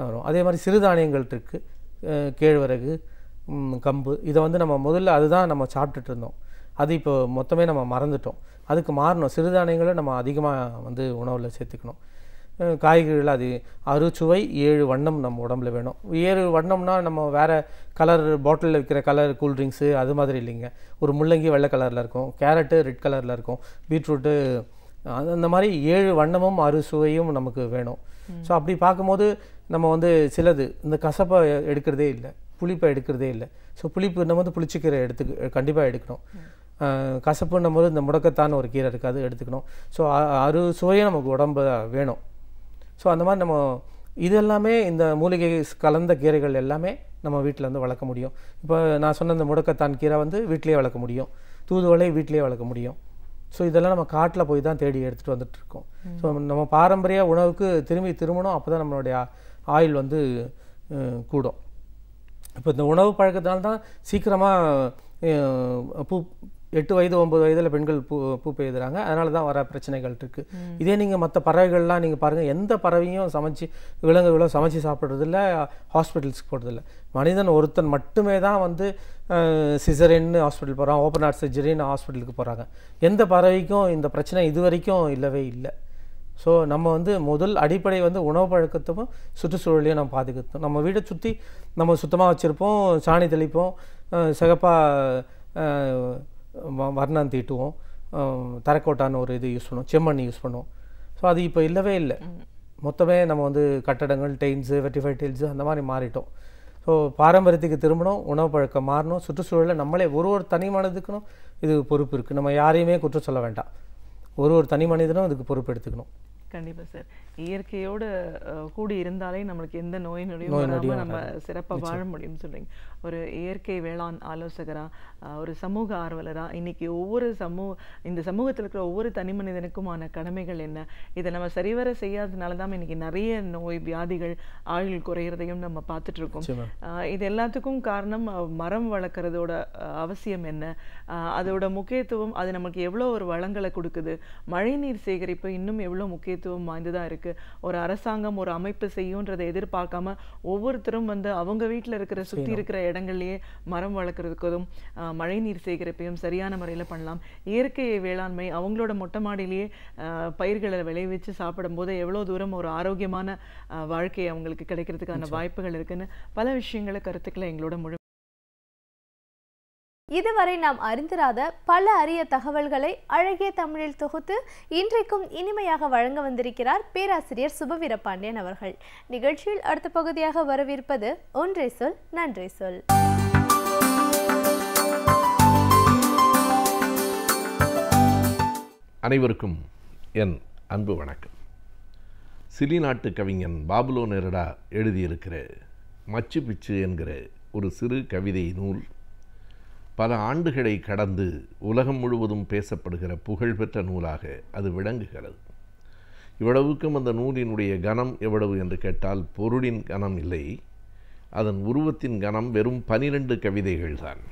வரும். அதே மாதிரி சிறுதானியங்கள் இருக்குது, கேழ்வரகு, கம்பு, இதை வந்து நம்ம முதல்ல அதுதான் நம்ம சாப்பிட்டுட்டு இருந்தோம். அது இப்போ மொத்தமே நம்ம மறந்துட்டோம். அதுக்கு மாறணும். சிறுதானியங்களை நம்ம அதிகமாக வந்து உணவில் சேர்த்துக்கணும். காய்கறிகள் அது அறுசுவை 7 வண்ணம் நம்ம உடம்புல வேணும். 7 வண்ணம்னா நம்ம வேறு கலர் பாட்டிலில் விற்கிற கலர் கூல்ட்ரிங்க்ஸு அது மாதிரி இல்லைங்க. ஒரு முள்ளங்கி வெள்ளை கலரில் இருக்கும், கேரட்டு ரெட் கலரில் இருக்கும், பீட்ரூட்டு, அந்த மாதிரி 7 வண்ணமும் அறுசுவையும் நமக்கு வேணும். ஸோ அப்படி பார்க்கும்போது நம்ம வந்து சிலது இந்த கசப்பை எடுக்கிறதே இல்லை, புளிப்பை எடுக்கிறதே இல்லை. ஸோ புளிப்பு நம்ம வந்து புளிச்சிக்கீரை கண்டிப்பாக எடுக்கணும். கசப்புன்னும் போது இந்த முடக்கத்தான் ஒரு கீரை இருக்குது, அது எடுத்துக்கணும். ஸோ அறுசுவையும் நமக்கு உடம்பு வேணும். ஸோ அந்த மாதிரி நம்ம இது எல்லாமே இந்த மூலிகை கலந்த கீரைகள் எல்லாமே நம்ம வீட்டில் வந்து வளர்க்க முடியும். இப்போ நான் சொன்ன இந்த முடக்கத்தான் கீரை வந்து வீட்டிலேயே வளர்க்க முடியும், தூதுவளை வீட்டிலேயே வளர்க்க முடியும். ஸோ இதெல்லாம் நம்ம காட்டில் போய் தான் தேடி எடுத்துகிட்டு வந்துட்டுருக்கோம். ஸோ நம்ம பாரம்பரிய உணவுக்கு திரும்பணும். அப்போ தான் நம்மளுடைய ஆயுள் வந்து கூடும். இப்போ இந்த உணவு பழக்கத்தினால தான் சீக்கிரமாக 8 வயது 9 வயதில் பெண்கள் பூ பெய்துறாங்க. அதனால தான் வர பிரச்சனைகள் இருக்குது. இதே நீங்கள் மற்ற பறவைகள்லாம் நீங்கள் பாருங்கள், எந்த பறவையும் விலங்குகளோ சமைச்சு சாப்பிட்றதில்ல, ஹாஸ்பிட்டல்ஸ்க்கு போகிறதில்ல. மனிதன் ஒருத்தன் மட்டுமே தான் வந்து சிசரின்னு ஹாஸ்பிட்டல் போகிறான், ஓப்பன் ஹார்ட் சர்ஜரின்னு ஹாஸ்பிட்டலுக்கு போகிறாங்க. எந்த பறவைக்கும் இந்த பிரச்சனை இது வரைக்கும் இல்லவே இல்லை. ஸோ நம்ம வந்து முதல் அடிப்படை வந்து உணவு பழக்கத்தையும் சுற்றுச்சூழலையும் நம்ம பாதுகாத்தோம். நம்ம வீடை சுற்றி நம்ம சுத்தமாக வச்சுருப்போம், சாணி தெளிப்போம், சிகப்பாக வர்ணம் தீட்டுவோம், தரைக்கோட்டான்னு ஒரு இது யூஸ் பண்ணுவோம், செம்மண் யூஸ் பண்ணுவோம். ஸோ அது இப்போ இல்லவே இல்லை. மொத்தமே நம்ம வந்து கட்டடங்கள், டெயில்ஸு, வெர்டிஃபைட் டெயில்ஸு அந்த மாதிரி மாறிட்டோம். ஸோ பாரம்பரியத்துக்கு திரும்பணும், உணவு பழக்கம் மாறணும், சுற்றுச்சூழலை நம்மளே ஒரு தனி மனிதனுக்கும் இது பொறுப்பு இருக்குது. நம்ம யாரையுமே குற்றம் சொல்ல வேண்டாம். ஒரு தனி மனிதனும் இதுக்கு பொறுப்பு எடுத்துக்கணும். கண்டிப்பாக சார். இயற்கையோடு கூடி இருந்தாலே நம்மளுக்கு எந்த நோய் நொடியும் வராமல் நம்ம சிறப்பாக வாழ முடியும்னு சொல்கிறீங்க. ஒரு இயற்கை வேளாண் ஆலோசகராக, ஒரு சமூக ஆர்வலராக, இன்னைக்கு இந்த சமூகத்தில் இருக்கிற ஒவ்வொரு தனி மனிதனுக்குமான கடமைகள் என்ன, இதை நம்ம சரிவர செய்யாததுனால தான் இன்னைக்கு நிறைய நோய் வியாதிகள், ஆயுள் குறையிறதையும் நம்ம பார்த்துட்ருக்கோம். இது எல்லாத்துக்கும் காரணம் மரம் வளர்க்குறதோட அவசியம் என்ன, அதோட முக்கியத்துவம், அது நமக்கு எவ்வளோ ஒரு வளங்களை கொடுக்குது, மழைநீர் சேகரிப்பு இன்னும் எவ்வளோ முக்கியத்துவம் வாய்ந்ததாக இருக்குது. ஒரு அரசாங்கம் ஒரு அமைப்பு செய்யுன்றதை எதிர்பார்க்காம ஒவ்வொருத்தரும் வந்து அவங்க வீட்டில் இருக்கிற சுற்றி இருக்கிற இடங்கள்லேயே மரம் வளர்க்குறதுக்கும் மழைநீர் சேகரிப்பையும் சரியான முறையில் பண்ணலாம். இயற்கை வேளாண்மை, அவங்களோட மொட்டை மாடியிலேயே பயிர்களை விளைவிச்சு சாப்பிடும்போது எவ்வளோ தூரம் ஒரு ஆரோக்கியமான வாழ்க்கை அவங்களுக்கு கிடைக்கிறதுக்கான வாய்ப்புகள் இருக்குன்னு பல விஷயங்களை, கருத்துக்களை எங்களோட இதுவரை நாம் அறிந்திராத பல அரிய தகவல்களை அழகிய தமிழில் தொகுத்து இன்றைக்கும் இனிமையாக வழங்க வந்திருக்கிறார் பேராசிரியர் சுபவீரபாண்டியன் அவர்கள். நிகழ்ச்சியில் அடுத்த பகுதியாக வரவிருப்பது ஒன்றே சொல் நன்றே சொல். அனைவருக்கும் என் அன்பு வணக்கம். சிலி நாட்டு கவிஞன் பாபுலோ நெருடா எழுதியிருக்கிற மச்சு பிச்சு என்கிற ஒரு சிறு கவிதை நூல் பல ஆண்டுகளை கடந்து உலகம் முழுவதும் பேசப்படுகிற புகழ்பெற்ற நூலாக அது விளங்குகிறது. இவ்வளவுக்கும் அந்த நூலினுடைய கனம் எவ்வளவு என்று கேட்டால் பொருளின் கனம் இல்லை, அதன் உருவத்தின் கனம் வெறும் 12 கவிதைகள் தான்.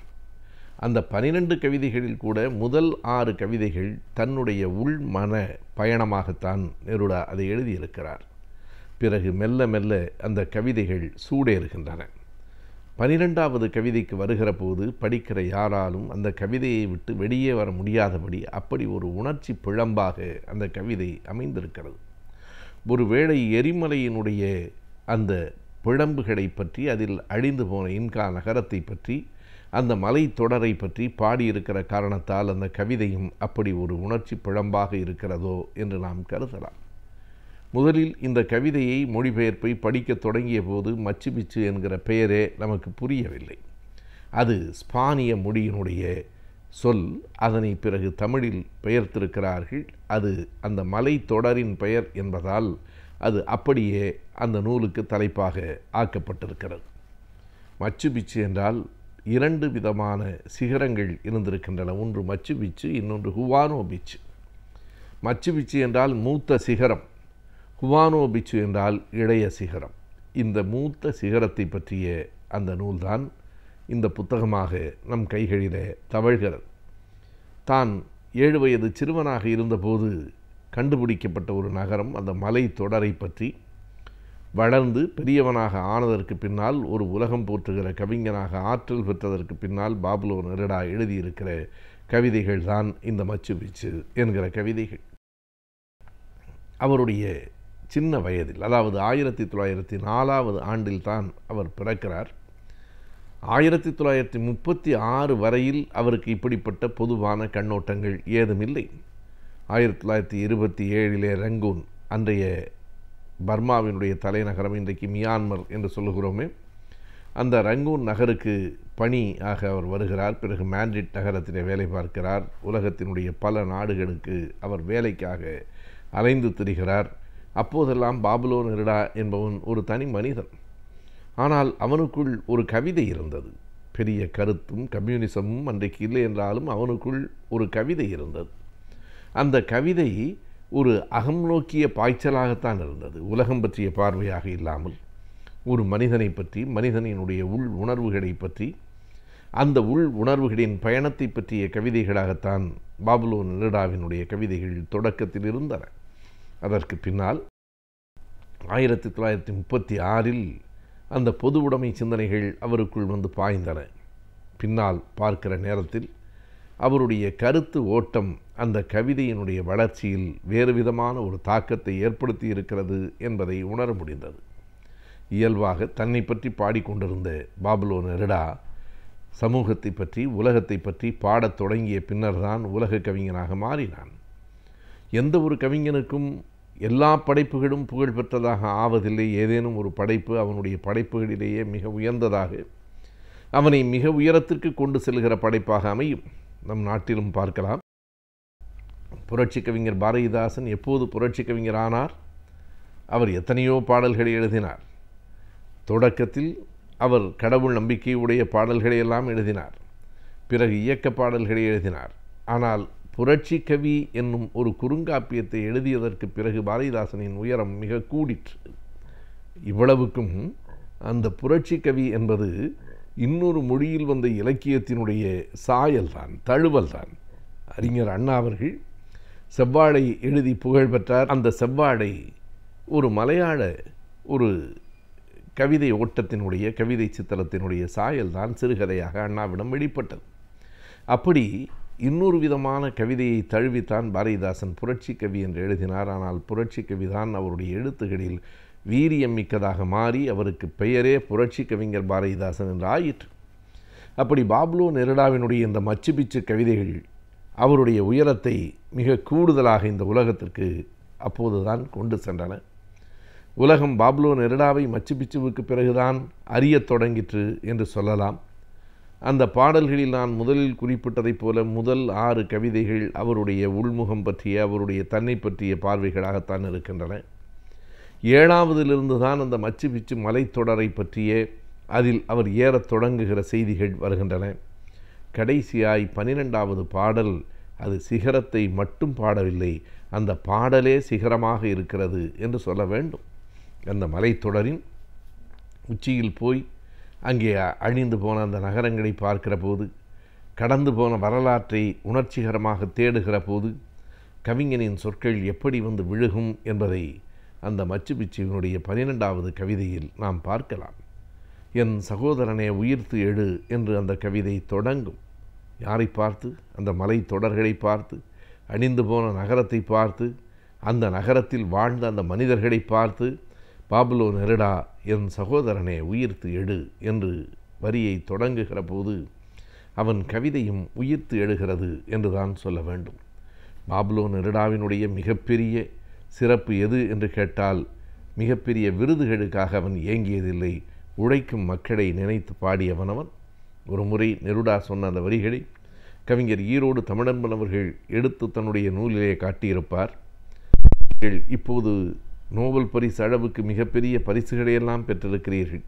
அந்த 12 கவிதைகளில் கூட முதல் 6 கவிதைகள் தன்னுடைய உள்மன பயணமாகத்தான் நெருடா அதை எழுதியிருக்கிறார். பிறகு மெல்ல மெல்ல அந்த கவிதைகள் சூடேறுகின்றன. 12வது கவிதைக்கு வருகிற போது படிக்கிற யாராலும் அந்த கவிதையை விட்டு வெளியே வர முடியாதபடி அப்படி ஒரு உணர்ச்சி பிழம்பாக அந்த கவிதை அமைந்திருக்கிறது. ஒருவேளை எரிமலையினுடைய அந்த பிழம்புகளை பற்றி, அதில் அழிந்து போன இன்கா நகரத்தை பற்றி, அந்த மலை தொடரை பற்றி பாடியிருக்கிற காரணத்தால் அந்த கவிதையும் அப்படி ஒரு உணர்ச்சி பிழம்பாக இருக்கிறதோ என்று நாம் கருதலாம். முதலில் இந்த கவிதையை மொழிபெயர்ப்பை படிக்க தொடங்கிய போது மச்சு பிச்சு என்கிற பெயரே நமக்கு புரியவில்லை. அது ஸ்பானிய மொழியினுடைய சொல். அதனை பிறகு தமிழில் பெயர்த்திருக்கிறார்கள். அது அந்த மலை தொடரின் பெயர் என்பதால் அது அப்படியே அந்த நூலுக்கு தலைப்பாக ஆக்கப்பட்டிருக்கிறது. மச்சு பிச்சு என்றால் 2 விதமான சிகரங்கள் இருந்திருக்கின்றன. ஒன்று மச்சு பிச்சு, இன்னொன்று ஹுவானோ பிச்சு. மச்சு பிச்சு என்றால் மூத்த சிகரம், ஹுவானோ பிச்சு என்றால் இளைய சிகரம். இந்த மூத்த சிகரத்தை பற்றிய அந்த நூல்தான் இந்த புத்தகமாக நம் கைகளிலே தவழ்கிறது. தான் 7 வயது சிறுவனாக இருந்தபோது கண்டுபிடிக்கப்பட்ட ஒரு நகரம், அந்த மலை தொடரை பற்றி, வளர்ந்து பெரியவனாக ஆனதற்கு பின்னால் ஒரு உலகம் போற்றுகிற கவிஞனாக ஆற்றல் பெற்றதற்கு பின்னால் பாபுலோ நெருடா எழுதியிருக்கிற கவிதைகள் தான் இந்த மச்சு பிச்சு என்கிற கவிதைகள். அவருடைய சின்ன வயதில், அதாவது 1904வது ஆண்டில் தான் அவர் பிறக்கிறார். 1936 வரையில் அவருக்கு இப்படிப்பட்ட பொதுவான கண்ணோட்டங்கள் ஏதுமில்லை. 1927 ரங்கூன், அன்றைய பர்மாவினுடைய தலைநகரம், இன்றைக்கு மியான்மர் என்று சொல்லுகிறோமே, அந்த ரங்கூன் நகருக்கு பணியாக அவர் வருகிறார். பிறகு மேண்ட்ரிட் நகரத்திலே வேலை பார்க்கிறார். உலகத்தினுடைய பல நாடுகளுக்கு அவர் வேலைக்காக அலைந்து திரிகிறார். அப்போதெல்லாம் பாபுலோ நெருடா என்பவன் ஒரு தனி மனிதன். ஆனால் அவனுக்குள் ஒரு கவிதை இருந்தது. பெரிய கருத்தும் கம்யூனிசமும் அன்றைக்கு இல்லை என்றாலும் அவனுக்குள் ஒரு கவிதை இருந்தது. அந்த கவிதை ஒரு அகம் நோக்கிய பாய்ச்சலாகத்தான் இருந்தது. உலகம் பற்றிய பார்வையாக இல்லாமல் ஒரு மனிதனை பற்றி, மனிதனினுடைய உள் உணர்வுகளை பற்றி, அந்த உள் உணர்வுகளின் பயணத்தை பற்றிய கவிதைகளாகத்தான் பாபுலோ நெருடாவினுடைய கவிதைகள் தொடக்கத்தில் இருந்தன. அதற்கு பின்னால் 1936 அந்த பொது உடைமை சிந்தனைகள் அவருக்குள் வந்து பாய்ந்தன. பின்னால் பார்க்கிற நேரத்தில் அவருடைய கருத்து ஓட்டம் அந்த கவிதையினுடைய வளர்ச்சியில் வேறு விதமான ஒரு தாக்கத்தை ஏற்படுத்தி இருக்கிறது என்பதை உணர முடிந்தது. இயல்பாக தன்னை பற்றி பாடிக்கொண்டிருந்த பாபுலோ நெருடா சமூகத்தை பற்றி, உலகத்தை பற்றி பாடத் தொடங்கிய பின்னர்தான் உலக கவிஞனாக மாறினான். எந்த ஒரு கவிஞனுக்கும் எல்லா படைப்புகளும் புகழ்பெற்றதாக ஆவதில்லை. ஏதேனும் ஒரு படைப்பு அவனுடைய படைப்புகளிலேயே மிக உயர்ந்ததாக, அவனை மிக உயரத்திற்கு கொண்டு செல்கிற படைப்பாக அமையும். நம் நாட்டிலும் பார்க்கலாம். புரட்சி கவிஞர் பாரதிதாசன் எப்போது புரட்சி கவிஞர் ஆனார்? அவர் எத்தனையோ பாடல்களை எழுதினார். தொடக்கத்தில் அவர் கடவுள் நம்பிக்கையுடைய பாடல்களை எல்லாம் எழுதினார். பிறகு இயக்க பாடல்களை எழுதினார். ஆனால் புரட்சி கவி என்னும் ஒரு குறுங்காப்பியத்தை எழுதியதற்கு பிறகு பாரதிதாசனின் உயரம் மிக கூடிற்று. இவ்வளவுக்கும் அந்த புரட்சி கவி என்பது இன்னொரு மொழியில் வந்த இலக்கியத்தினுடைய சாயல்தான், தழுவல்தான். அறிஞர் அண்ணா அவர்கள் செவ்வாழை எழுதி புகழ் பெற்றார். அந்த செவ்வாழை ஒரு மலையாள ஒரு கவிதை ஓட்டத்தினுடைய, கவிதை சித்திரத்தினுடைய சாயல்தான் சிறுகதையாக அண்ணாவிடம் வெளிப்பட்டது. அப்படி இன்னொரு விதமான கவிதையை தழுவித்தான் பாரதிதாசன் புரட்சி கவி என்று எழுதினார். ஆனால் புரட்சி கவிதான் அவருடைய எழுத்துகளில் வீரியம் மிக்கதாக மாறி அவருக்கு பெயரே புரட்சி கவிஞர் பாரதிதாசன் என்று ஆயிற்று. அப்படி பாபுலோ நெருடாவினுடைய இந்த மச்சு பிச்சு கவிதைகள் அவருடைய உயரத்தை மிக கூடுதலாக இந்த உலகத்திற்கு அப்போதுதான் கொண்டு சென்றன. உலகம் பாபுலோ நெருடாவை மச்சு பிச்சுவுக்கு பிறகுதான் அறியத் தொடங்கிற்று என்று சொல்லலாம். அந்த பாடல்களில் நான் முதலில் குறிப்பிட்டதைப் போல முதல் 6 கவிதைகள் அவருடைய உள்முகம் பற்றிய, அவருடைய தன்னை பற்றிய பார்வைகளாகத்தான் இருக்கின்றன. 7வதிலிருந்து தான் அந்த மச்சு பிச்சு மலைத்தொடரை பற்றிய, அதில் அவர் ஏறத் தொடங்குகிற செய்திகள் வருகின்றன. கடைசியாய் 12வது பாடல் அது சிகரத்தை மட்டும் பாடவில்லை, அந்த பாடலே சிகரமாக இருக்கிறது என்று சொல்ல வேண்டும். அந்த மலைத்தொடரின் உச்சியில் போய் அங்கே அழிந்து போன அந்த நகரங்களை பார்க்கிற போது, கடந்து போன வரலாற்றை உணர்ச்சிகரமாக தேடுகிற போது கவிஞனின் சொற்கள் எப்படி வந்து விழுகும் என்பதை அந்த மச்சு பிச்சுவினுடைய 12வது கவிதையில் நாம் பார்க்கலாம். என் சகோதரனே உயிர்த்து எழு என்று அந்த கவிதை தொடங்கும். யாரை பார்த்து? அந்த மலை தொடர்களை பார்த்து, அழிந்து போன நகரத்தை பார்த்து, அந்த நகரத்தில் வாழ்ந்த அந்த மனிதர்களை பார்த்து, பாபுலோ நெருடா என் சகோதரனே உயிர்த்து எழு என்று வரியை தொடங்குகிற போது அவன் கவிதையும் உயிர்த்து எழுகிறது என்றுதான் சொல்ல வேண்டும். பாபுலோ நெருடாவினுடைய மிகப்பெரிய சிறப்பு எது என்று கேட்டால், மிகப்பெரிய விருதுகளுக்காக அவன் ஏங்கியதில்லை, உழைக்கும் மக்களை நினைத்து பாடியவன் அவன். ஒரு முறை நெருடா சொன்ன அந்த வரிகளை கவிஞர் ஈரோடு தமிழன்பன் அவர்கள் எடுத்து தன்னுடைய நூலிலே காட்டியிருப்பார். இப்போது நோபல் பரிசு அளவுக்கு மிகப்பெரிய பரிசுகளையெல்லாம் பெற்றிருக்கிறீர்கள்,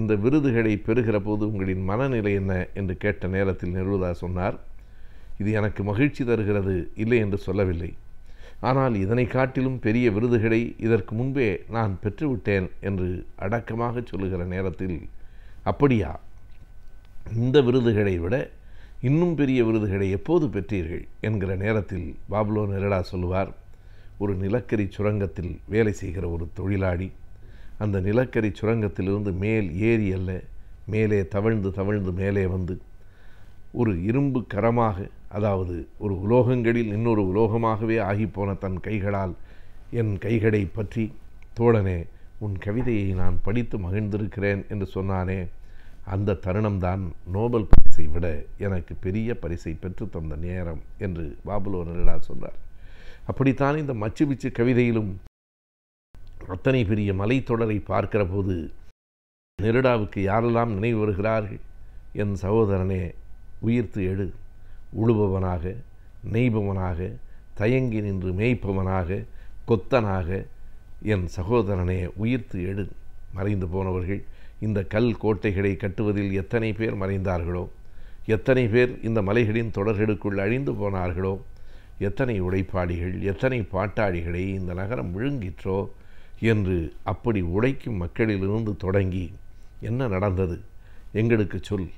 இந்த விருதுகளை பெறுகிற போது உங்களின் மனநிலை என்ன என்று கேட்ட நேரத்தில் நெருடா சொன்னார், இது எனக்கு மகிழ்ச்சி தருகிறது, இல்லை என்று சொல்லவில்லை, ஆனால் இதனை காட்டிலும் பெரிய விருதுகளை இதற்கு முன்பே நான் பெற்றுவிட்டேன் என்று அடக்கமாக சொல்லுகிற நேரத்தில், அப்படியா, இந்த விருதுகளை விட இன்னும் பெரிய விருதுகளை எப்போது பெற்றீர்கள் என்கிற நேரத்தில் பாபுலோ நெருடா சொல்லுவார், ஒரு நிலக்கரி சுரங்கத்தில் வேலை செய்கிற ஒரு தொழிலாளி அந்த நிலக்கரி சுரங்கத்திலிருந்து மேல் ஏறி அல்ல, மேலே தவழ்ந்து மேலே வந்து ஒரு இரும்பு கரமாக, அதாவது ஒரு உலோகங்களில் இன்னொரு உலோகமாகவே ஆகிப்போன தன் கைகளால் என் கைகளை பற்றி, தோழனே உன் கவிதையை நான் படித்து மகிழ்ந்திருக்கிறேன் என்று சொன்னானே, அந்த தருணம்தான் நோபல் பரிசை விட எனக்கு பெரிய பரிசை பெற்றுத்தந்த நேரம் என்று பாபுலோ நெருடா சொன்னார். அப்படித்தான் இந்த மச்சு பிச்சு கவிதையிலும் அத்தனை பெரிய மலைத்தொடரை பார்க்கிற போது நெருடாவுக்கு யாரெல்லாம் நினைவு வருகிறார்கள்? என் சகோதரனே உயிர்த்து எழு, உழுபவனாக, நெய்பவனாக, தயங்கி நின்று மேய்ப்பவனாக, கொத்தனாக, என் சகோதரனே உயிர்த்து எழு. மறைந்து போனவர்கள், இந்த கல் கோட்டைகளை கட்டுவதில் எத்தனை பேர் மறைந்தார்களோ, எத்தனை பேர் இந்த மலைகளின் தொடர்களுக்குள் அழிந்து போனார்களோ, எத்தனை உழைப்பாளிகள், எத்தனை பாட்டாளிகளை இந்த நகரம் விழுங்கிற்றோ என்று அப்படி உழைக்கும் மக்களிலிருந்து தொடங்கி என்ன நடந்தது எங்களுக்கு சொல்,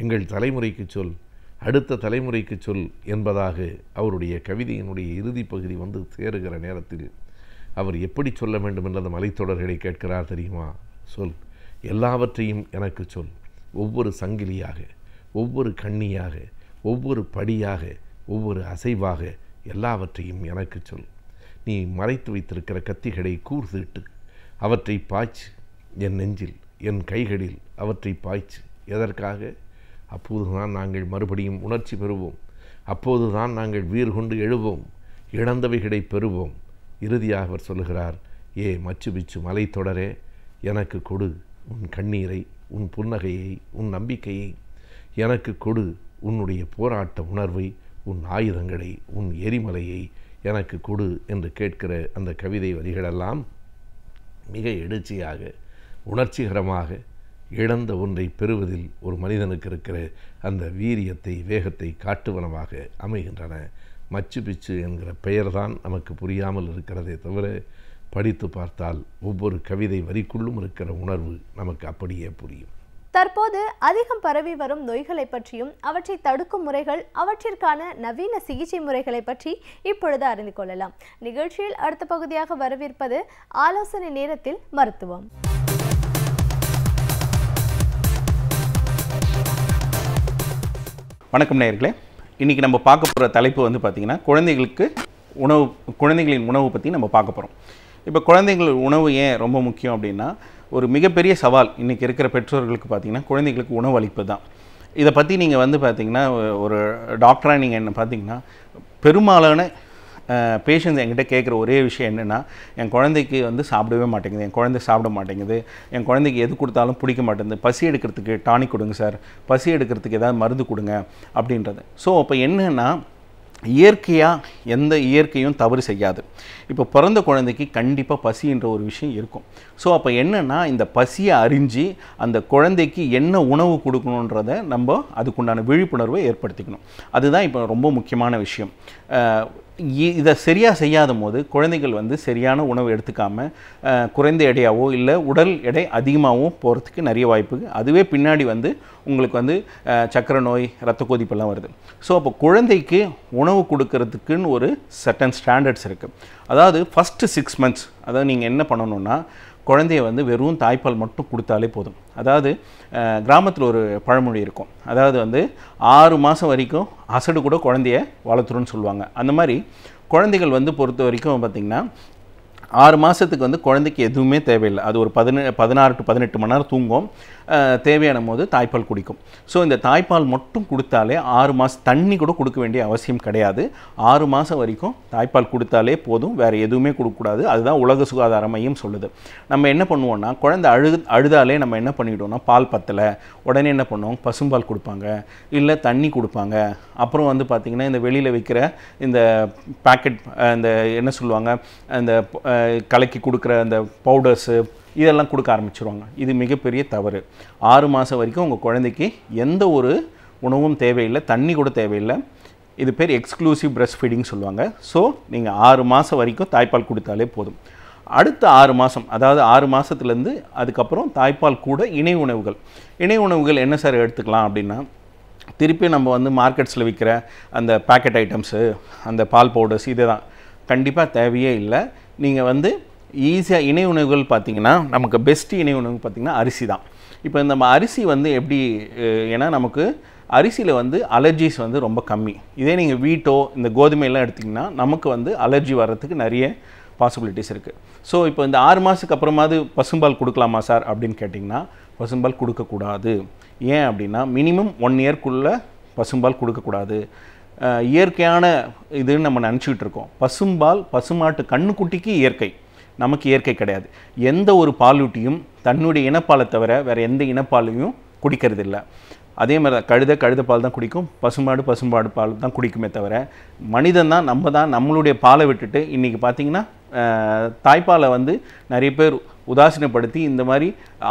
எங்கள் தலைமுறைக்கு சொல், அடுத்த தலைமுறைக்கு சொல் என்பதாக அவருடைய கவிதையினுடைய இறுதி பகுதி வந்து சேருகிற நேரத்தில் அவர் எப்படி சொல்ல வேண்டும் என்ற அந்த மலைத்தொடர்களை கேட்கிறார் தெரியுமா? சொல், எல்லாவற்றையும் எனக்கு சொல், ஒவ்வொரு சங்கிலியாக, ஒவ்வொரு கண்ணியாக, ஒவ்வொரு படியாக, ஒவ்வொரு அசைவாக எல்லாவற்றையும் எனக்கு சொல். நீ மறைத்து வைத்திருக்கிற கத்திகளை கூர்தீட்டு, அவற்றை பாய்ச்சு என் நெஞ்சில், என் கைகளில் அவற்றை பாய்ச்சு. எதற்காக? அப்போதுதான் நாங்கள் மறுபடியும் உணர்ச்சி பெறுவோம், அப்போதுதான் நாங்கள் வீறு கொண்டு எழுவோம், இழந்தவைகளை பெறுவோம். இறுதியாக அவர் சொல்லுகிறார், ஏ மச்சு பிச்சு மலை தொடரே, எனக்கு கொடு உன் கண்ணீரை, உன் புன்னகையை, உன் நம்பிக்கையை, எனக்கு கொடு உன்னுடைய போராட்ட உணர்வை, உன் ஆயுதங்களை, உன் எரிமலையை எனக்கு கொடு என்று கேட்கிற அந்த கவிதை வரிகளெல்லாம் மிக எழுச்சியாக, உணர்ச்சிகரமாக, இழந்த ஒன்றை பெறுவதில் ஒரு மனிதனுக்கு இருக்கிற அந்த வீரியத்தை, வேகத்தை காட்டுவனமாக அமைகின்றன. மச்சு பிச்சு என்கிற பெயர்தான் நமக்கு புரியாமல் இருக்கிறதே தவிர, படித்து பார்த்தால் ஒவ்வொரு கவிதை வரிக்குள்ளும் இருக்கிற உணர்வு நமக்கு அப்படியே புரியும். தற்போது அதிகம் பரவி வரும் நோய்களை பற்றியும் அவற்றை தடுக்கும் முறைகள், அவற்றிற்கான நவீன சிகிச்சை முறைகளை பற்றி இப்பொழுது அறிந்து கொள்ளலாம். நிகழ்ச்சியில் அடுத்த பகுதியாக வரவிருப்பது ஆலோசனை நேரத்தில் மருத்துவம். வணக்கம் நேயர்களே, இன்றைக்கி நம்ம பார்க்க போகிற தலைப்பு வந்து பார்த்திங்கன்னா குழந்தைகளின் உணவு பற்றி நம்ம பார்க்க போகிறோம். இப்போ குழந்தைகள் உணவு ஏன் ரொம்ப முக்கியம் அப்படின்னா, ஒரு மிகப்பெரிய சவால் இன்றைக்கி இருக்கிற பெற்றோர்களுக்கு பார்த்திங்கன்னா குழந்தைகளுக்கு உணவு அளிப்பு தான். இதை பற்றி நீங்கள் வந்து பார்த்திங்கன்னா ஒரு டாக்டராக நீங்கள் என்ன பார்த்தீங்கன்னா, பெரும்பாலான பேஷண்ட்ஸ் என்கிட்ட கேட்குற ஒரே விஷயம் என்னென்னா, என் குழந்தைக்கு வந்து சாப்பிடவே மாட்டேங்குது, என் குழந்தை சாப்பிட மாட்டேங்குது, என் குழந்தைக்கு எது கொடுத்தாலும் பிடிக்க மாட்டேங்குது, பசி எடுக்கிறதுக்கு டானிக் கொடுங்க சார், பசி எடுக்கிறதுக்கு ஏதாவது மருந்து கொடுங்க அப்படின்றது. ஸோ அப்போ என்னென்னா, இயற்கையாக எந்த இயற்கையும் தவறு செய்யாது. இப்போ பிறந்த குழந்தைக்கு கண்டிப்பாக பசின்ற ஒரு விஷயம் இருக்கும். ஸோ அப்போ என்னென்னா இந்த பசியை அறிஞ்சு அந்த குழந்தைக்கு என்ன உணவு கொடுக்கணுன்றதை நம்ம அதுக்குண்டான விழிப்புணர்வை ஏற்படுத்திக்கணும். அதுதான் இப்போ ரொம்ப முக்கியமான விஷயம். இதை சரியாக செய்யாத போது குழந்தைகள் வந்து சரியான உணவு எடுத்துக்காமல் குறைந்த எடையாவோ இல்லை உடல் எடை அதிகமாகவும் போகிறதுக்கு நிறைய வாய்ப்பு. அதுவே பின்னாடி வந்து உங்களுக்கு வந்து சக்கரை நோய், இரத்த கொதிப்பெல்லாம் வருது. ஸோ அப்போ குழந்தைக்கு உணவு கொடுக்கறதுக்குன்னு ஒரு சர்டன் ஸ்டாண்டர்ட்ஸ் இருக்குது. அதாவது ஃபஸ்ட்டு 6 months அதாவது நீங்கள் என்ன பண்ணணுன்னா குழந்தைய வந்து வெறும் தாய்ப்பால் மட்டும் கொடுத்தாலே போதும். அதாவது கிராமத்தில் ஒரு பழமொழி இருக்கும். அதாவது வந்து 6 மாதம் வரைக்கும் அசடு கூட குழந்தைய வளர்த்துருன்னு சொல்லுவாங்க. அந்த மாதிரி குழந்தைகள் வந்து பொறுத்த வரைக்கும் பார்த்திங்கன்னா 6 மாதத்துக்கு வந்து குழந்தைக்கு எதுவுமே தேவையில்லை. அது ஒரு 16 to 18 மணி நேரம் தூங்கும். தேவையான போது தாய்ப்பால் குடிக்கும். ஸோ இந்த தாய்ப்பால் மட்டும் கொடுத்தாலே 6 மாதம் தண்ணி கூட கொடுக்க வேண்டிய அவசியம் கிடையாது. 6 மாதம் வரைக்கும் தாய்ப்பால் கொடுத்தாலே போதும், வேறு எதுவுமே கொடுக்கக்கூடாது. அதுதான் உலக சுகாதார மையம் சொல்லுது. நம்ம என்ன பண்ணுவோம்னா குழந்தை அழுதாலே நம்ம என்ன பண்ணிவிட்டோம்னா பால் பத்தலை உடனே என்ன பண்ணுவோம், பசும்பால் கொடுப்பாங்க, இல்லை தண்ணி கொடுப்பாங்க. அப்புறம் வந்து பார்த்திங்கன்னா இந்த வெளியில் விற்கிற இந்த பேக்கெட் இந்த என்ன சொல்லுவாங்க இந்த கலக்கி கொடுக்குற அந்த பவுடர்ஸு இதெல்லாம் கொடுக்க ஆரம்பிச்சிருவாங்க. இது மிகப்பெரிய தவறு. 6 மாதம் வரைக்கும் உங்கள் குழந்தைக்கு எந்த ஒரு உணவும் தேவையில்லை, தண்ணி கூட தேவையில்லை. இது பேர் எக்ஸ்க்ளூசிவ் பிரஸ்ட் ஃபீடிங் சொல்லுவாங்க. ஸோ நீங்கள் 6 மாதம் வரைக்கும் தாய்ப்பால் கொடுத்தாலே போதும். அடுத்த 6 மாதம் அதாவது 6 மாதத்துலேருந்து அதுக்கப்புறம் தாய்ப்பால் கூட இணை உணவுகள். இணை உணவுகள் என்ன சார் எடுத்துக்கலாம் அப்படின்னா, திருப்பி நம்ம வந்து மார்க்கெட்ஸில் விற்கிற அந்த பேக்கெட் ஐட்டம்ஸு, அந்த பால் பவுடர்ஸ் இதை தான் கண்டிப்பாக தேவையே இல்லை. நீங்கள் வந்து ஈஸியாக இணை உணவுகள் பார்த்திங்கன்னா நமக்கு பெஸ்ட்டு இணை உணவு பார்த்திங்கன்னா அரிசி தான். இப்போ நம்ம அரிசி வந்து எப்படி, ஏன்னா நமக்கு அரிசியில் வந்து அலர்ஜிஸ் வந்து ரொம்ப கம்மி. இதே நீங்கள் வீட்டோ இந்த கோதுமையெல்லாம் எடுத்திங்கன்னா நமக்கு வந்து அலர்ஜி வர்றதுக்கு நிறைய பாசிபிலிட்டிஸ் இருக்குது. ஸோ இப்போ இந்த 6 மாதத்துக்கு அப்புறமாவது பசும்பால் கொடுக்கலாமா சார் அப்படின்னு கேட்டிங்கன்னா பசும்பால் கொடுக்கக்கூடாது. ஏன் அப்படின்னா மினிமம் 1 இயர்க்குள்ளே பசும்பால் கொடுக்கக்கூடாது. இயற்கையான இதுன்னு நம்ம நினச்சிக்கிட்டு இருக்கோம். பசும்பால் பசுமாட்டு கண்ணுக்குட்டிக்கு இயற்கை, நமக்கு இயற்கை கிடையாது. எந்த ஒரு பாலூட்டியும் தன்னுடைய இனப்பாலை தவிர வேறு எந்த இனப்பாலையும் குடிக்கிறது இல்லை. அதே மாதிரி தான் கழுத பால் தான் குடிக்கும், பசுமாடு பால் தான் குடிக்குமே தவிர மனிதன் தான் நம்மளுடைய பாலை விட்டுட்டு இன்றைக்கி பார்த்திங்கன்னா தாய்ப்பாலை வந்து நிறைய பேர் உதாசீனப்படுத்தி இந்த மாதிரி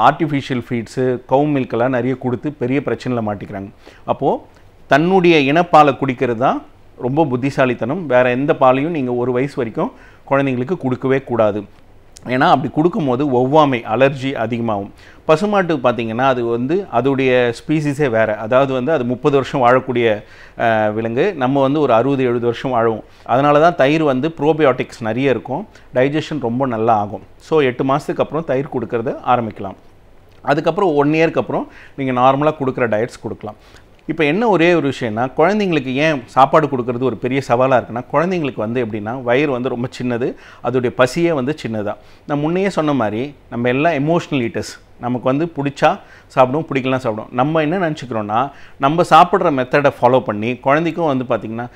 ஆர்டிஃபிஷியல் ஃபீட்ஸு கவு மில்கெல்லாம் நிறைய கொடுத்து பெரிய பிரச்சனையில் மாட்டிக்கிறாங்க. அப்போது தன்னுடைய இனப்பாலை குடிக்கிறது தான் ரொம்ப புத்திசாலித்தனம். வேறு எந்த பாலையும் நீங்கள் 1 வயசு வரைக்கும் குழந்தைங்களுக்கு கொடுக்கவே கூடாது. ஏன்னா அப்படி கொடுக்கும்போது ஒவ்வாமை அலர்ஜி அதிகமாகும். பசுமாட்டு பார்த்திங்கன்னா அது வந்து அதோடைய ஸ்பீசிஸே வேறு. அதாவது வந்து அது 30 வருஷம் வாழக்கூடிய விலங்கு. நம்ம வந்து ஒரு 60-70 வருஷம் வாழுவோம். அதனால தான் தயிர் வந்து ப்ரோபயோட்டிக்ஸ் நிறைய இருக்கும், டைஜஷன் ரொம்ப நல்லா ஆகும். ஸோ 8 மாதத்துக்கு அப்புறம் தயிர் கொடுக்கறத ஆரம்பிக்கலாம். அதுக்கப்புறம் 1 இயருக்கு அப்புறம் நீங்கள் நார்மலாக கொடுக்குற டயட்ஸ் கொடுக்கலாம். இப்போ என்ன ஒரே ஒரு விஷயம்னா குழந்தைங்களுக்கு ஏன் சாப்பாடு கொடுக்கறது ஒரு பெரிய சவாலாக இருக்குன்னா, குழந்தைங்களுக்கு வந்து எப்படின்னா வயிறு வந்து ரொம்ப சின்னது, அதோடைய பசியே வந்து சின்னதாக. நான் முன்னையே சொன்ன மாதிரி நம்ம எல்லாம் எமோஷ்னல் ஈட்டர்ஸ். நமக்கு வந்து பிடிச்சா சாப்பிடுவோம், பிடிக்கலாம் சாப்பிடுவோம். நம்ம என்ன நினச்சிக்கிறோன்னா நம்ம சாப்பிட்ற மெத்தடை ஃபாலோ பண்ணி குழந்தைக்கும் வந்து பார்த்திங்கன்னா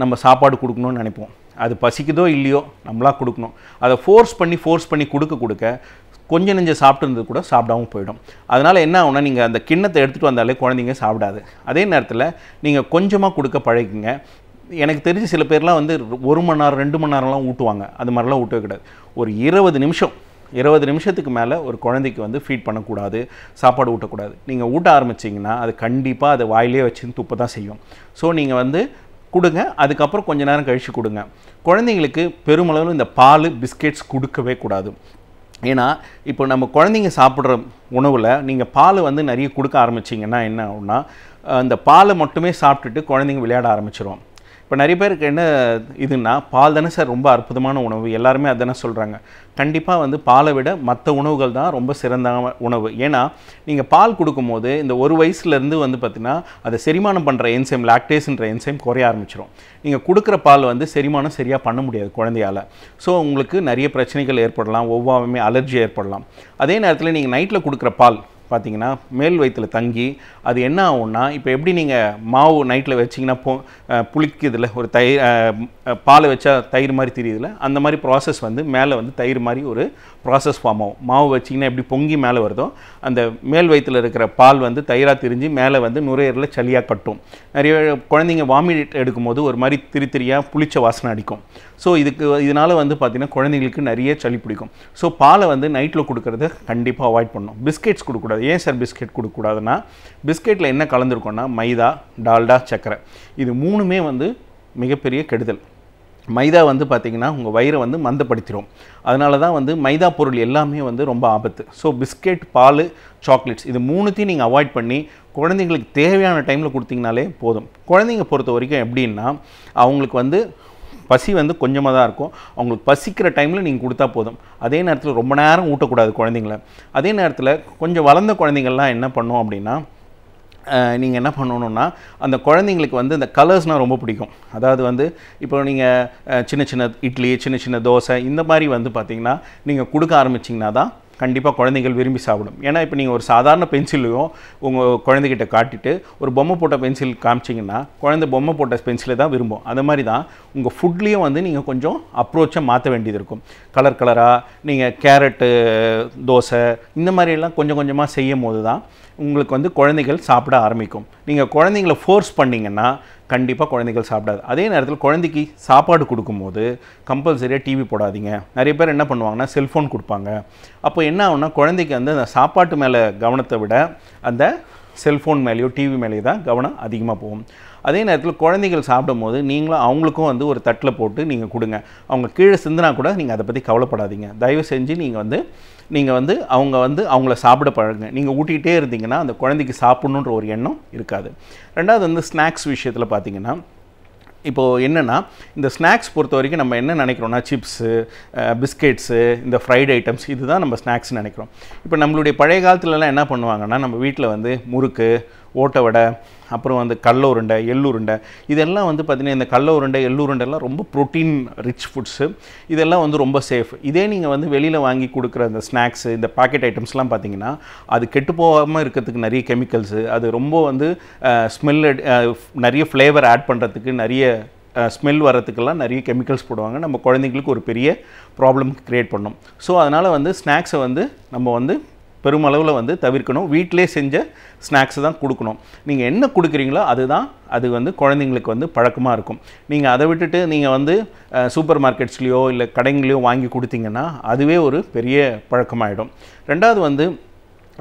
நம்ம சாப்பாடு கொடுக்கணும்னு நினைப்போம். அது பசிக்குதோ இல்லையோ நம்மளாக கொடுக்கணும். அதை ஃபோர்ஸ் பண்ணி கொடுக்க கொஞ்சம் நெஞ்சம் சாப்பிட்டு கூட சாப்பிடாமல் போயிடும். அதனால் என்ன ஆகுனா நீங்கள் அந்த கிண்ணத்தை எடுத்துகிட்டு வந்தாலே குழந்தைங்க சாப்பிடாது. அதே நேரத்தில் நீங்கள் கொஞ்சமாக கொடுக்க பழகிங்க. எனக்கு தெரிஞ்சு சில பேர்லாம் வந்து 1 மணி நேரம் 2 மணி நேரம்லாம் ஊட்டுவாங்க. அது மாதிரிலாம் ஊட்டவே கிடையாது. ஒரு 20 நிமிஷத்துக்கு மேலே ஒரு குழந்தைக்கு வந்து ஃபீட் பண்ணக்கூடாது, சாப்பாடு ஊட்டக்கூடாது. நீங்கள் ஊட்ட ஆரம்பிச்சிங்கன்னா அது கண்டிப்பாக அதை வாயிலே வச்சுன்னு துப்ப தான் செய்யும். ஸோ நீங்கள் வந்து கொடுங்க, அதுக்கப்புறம் கொஞ்சம் நேரம் கழித்து கொடுங்க. குழந்தைங்களுக்கு பெருமளவில் இந்த பால் பிஸ்கெட்ஸ் கொடுக்கவே கூடாது. ஏன்னா இப்போ நம்ம குழந்தைங்க சாப்பிட்ற உணவில் நீங்கள் பால் வந்து நிறைய கொடுக்க ஆரம்பிச்சிங்கன்னா என்ன ஆகும்னா அந்த பாலை மட்டுமே சாப்பிட்டுட்டு குழந்தைங்க விளையாட ஆரம்பிச்சிடும். இப்போ நிறைய பேருக்கு என்ன இதுன்னா பால் தானே சார் ரொம்ப அற்புதமான உணவு, எல்லாருமே அதுதானே சொல்கிறாங்க. கண்டிப்பாக வந்து பாலை விட மற்ற உணவுகள் தான் ரொம்ப சிறந்த உணவு. ஏன்னா நீங்கள் பால் கொடுக்கும்போது இந்த 1 வயசுலேருந்து வந்து பார்த்திங்கன்னா அதை செரிமானம் பண்ணுற என்சைம் லாக்டேஸ்ன்ற என்சைம் குறைய ஆரம்பிச்சிடும். நீங்கள் கொடுக்குற பால் வந்து செரிமானம் சரியாக பண்ண முடியாது குழந்தையால். ஸோ உங்களுக்கு நிறைய பிரச்சனைகள் ஏற்படலாம், ஒவ்வாமை அலர்ஜி ஏற்படலாம். அதே நேரத்தில் நீங்கள் நைட்டில் கொடுக்குற பால் பார்த்தீங்கன்னா மேல் வயிற்றில் தங்கி அது என்ன ஆகும்னா, இப்போ எப்படி நீங்கள் மாவு நைட்டில் வச்சிங்கன்னா புளிக்குதில்ல, ஒரு பாலை வச்சா தயிர் மாதிரி தெரியுதுல, அந்த மாதிரி ப்ராசஸ் வந்து மேலே வந்து தயிர் மாதிரி ஒரு ப்ராசஸ் ஃபார்ம் ஆகும். மாவு வச்சிங்கன்னா எப்படி பொங்கி மேலே வருதோ, அந்த மேல் வயிற்றில் இருக்கிற பால் வந்து தயிராக திரிஞ்சு மேலே வந்து நுரையீரலில் சளியாக கட்டும். நிறைய குழந்தைங்க வாமிட் எடுக்கும்போது ஒரு மாதிரி திரியாக புளிச்ச வாசனை அடிக்கும். ஸோ இதனால் வந்து பார்த்திங்கன்னா குழந்தைங்களுக்கு நிறைய சளி பிடிக்கும். ஸோ பாலை வந்து நைட்டில் கொடுக்குறத கண்டிப்பாக அவாய்ட் பண்ணணும். பிஸ்கெட்ஸ் கொடுக்கக்கூடாது. ஏன் சார் பிஸ்கெட் கொடுக்கக்கூடாதுன்னா, பிஸ்கெட்டில் என்ன கலந்துருக்கோன்னா மைதா, டால்டா, சர்க்கரை, இது மூணுமே வந்து மிகப்பெரிய கெடுதல். மைதா வந்து பார்த்திங்கன்னா உங்கள் வயிறை வந்து மந்தப்படுத்திடும். அதனால தான் வந்து மைதா பொருள் எல்லாமே வந்து ரொம்ப ஆபத்து. ஸோ பிஸ்கெட், பால், சாக்லேட்ஸ் இது மூணுத்தையும் நீங்கள் அவாய்ட் பண்ணி குழந்தைங்களுக்கு தேவையான டைமில் கொடுத்தீங்கனாலே போதும். குழந்தைங்க பொறுத்த வரைக்கும் எப்படின்னா, அவங்களுக்கு வந்து பசி வந்து கொஞ்சமாக தான் இருக்கும். அவங்களுக்கு பசிக்கிற டைமில் நீங்கள் கொடுத்தா போதும். அதே நேரத்தில் ரொம்ப நேரம் ஊட்டக்கூடாது குழந்தைங்கள. அதே நேரத்தில் கொஞ்சம் வளர்ந்த குழந்தைங்கள்லாம் என்ன பண்ணோம் அப்படின்னா, நீங்கள் என்ன பண்ணணுன்னா, அந்த குழந்தைங்களுக்கு வந்து இந்த கலர்ஸ்னால் ரொம்ப பிடிக்கும். அதாவது வந்து இப்போ நீங்கள் சின்ன சின்ன இட்லி, சின்ன சின்ன தோசை இந்த மாதிரி வந்து பார்த்திங்கன்னா நீங்கள் கொடுக்க ஆரம்பிச்சிங்கன்னா தான் கண்டிப்பாக குழந்தைகள் விரும்பி சாப்பிடும். ஏன்னா இப்போ நீங்கள் ஒரு சாதாரண பென்சிலையும் உங்கள் குழந்தைகிட்ட காட்டிட்டு ஒரு பொம்மை போட்ட பென்சில் காமிச்சிங்கன்னா குழந்தை பொம்மை போட்ட பென்சிலை தான் விரும்பும். அது மாதிரி தான் உங்கள் ஃபுட்லேயும் வந்து நீங்கள் கொஞ்சம் அப்ரோச்சை மாற்ற வேண்டியது இருக்கும். கலர் கலராக நீங்கள் கேரட்டு தோசை இந்த மாதிரியெல்லாம் கொஞ்சம் கொஞ்சமாக செய்யும் போது தான் உங்களுக்கு வந்து குழந்தைகள் சாப்பிட ஆரம்பிக்கும். நீங்கள் குழந்தைங்கள ஃபோர்ஸ் பண்ணிங்கன்னா கண்டிப்பாக குழந்தைகள் சாப்பிடாது. அதே நேரத்தில் குழந்தைக்கு சாப்பாடு கொடுக்கும்போது கம்பல்சரியாக டிவி போடாதீங்க. நிறைய பேர் என்ன பண்ணுவாங்கன்னா செல்ஃபோன் கொடுப்பாங்க. அப்போ என்ன ஆகும்னா, குழந்தைக்கு வந்து அந்த சாப்பாட்டு மேலே கவனத்தை விட அந்த செல்ஃபோன் மேலேயோ டிவி மேலேயோ தான் கவனம் அதிகமாக போகும். அதே நேரத்தில் குழந்தைகள் சாப்பிடும்போது நீங்களும் அவங்களுக்கும் வந்து ஒரு தட்டில் போட்டு நீங்கள் கொடுங்க. அவங்க கீழே சிந்தினா கூட நீங்கள் அதை பற்றி கவலைப்படாதீங்க. தயவு செஞ்சு நீங்கள் வந்து அவங்கள சாப்பிட பழகுங்க. நீங்கள் ஊட்டிகிட்டே இருந்தீங்கன்னா அந்த குழந்தைக்கு சாப்பிட்ணுன்ற ஒரு எண்ணம் இருக்காது. ரெண்டாவது வந்து ஸ்நாக்ஸ் விஷயத்தில் பார்த்தீங்கன்னா, இப்போது என்னென்னா, இந்த ஸ்நாக்ஸ் பொறுத்த வரைக்கும் நம்ம என்ன நினைக்கிறோன்னா, சிப்ஸு, பிஸ்கெட்ஸு, இந்த ஃப்ரைட் ஐட்டம்ஸ் இதுதான் நம்ம ஸ்நாக்ஸ் நினைக்கிறோம். இப்போ நம்மளுடைய பழைய காலத்துலலாம் என்ன பண்ணுவாங்கன்னா, நம்ம வீட்டில் வந்து முறுக்கு, ஓட்டை வடை, அப்புறம் வந்து கடல உருண்டை, எள்ளுருண்டை, இதெல்லாம் வந்து பார்த்திங்கன்னா இந்த கடல உருண்டை, எள்ளுருண்டைலாம் ரொம்ப ப்ரோட்டீன் ரிச் ஃபுட்ஸு. இதெல்லாம் வந்து ரொம்ப சேஃப். இதே நீங்கள் வந்து வெளியில் வாங்கி கொடுக்குற அந்த ஸ்நாக்ஸு, இந்த பாக்கெட் ஐட்டம்ஸ்லாம் பார்த்திங்கன்னா அது கெட்டு போகாமல் இருக்கிறதுக்கு நிறைய கெமிக்கல்ஸு, அது ரொம்ப வந்து நிறைய ஃப்ளேவர் ஆட் பண்ணுறதுக்கு, நிறைய ஸ்மெல் வரத்துக்கெல்லாம் நிறைய கெமிக்கல்ஸ் போடுவாங்க. நம்ம குழந்தைங்களுக்கு ஒரு பெரிய ப்ராப்ளம் க்ரியேட் பண்ணோம். ஸோ அதனால் வந்து ஸ்நாக்ஸை வந்து நம்ம வந்து பெருமளவில் வந்து தவிர்க்கணும். வீட்டிலே செஞ்ச ஸ்நாக்ஸை தான் கொடுக்கணும். நீங்கள் என்ன கொடுக்குறீங்களோ அது வந்து குழந்தைங்களுக்கு வந்து பழக்கமாக இருக்கும். நீங்கள் அதை விட்டுட்டு நீங்கள் வந்து சூப்பர் மார்க்கெட்ஸ்லேயோ இல்லை கடைங்களையோ வாங்கி கொடுத்தீங்கன்னா அதுவே ஒரு பெரிய பழக்கமாகிடும். ரெண்டாவது வந்து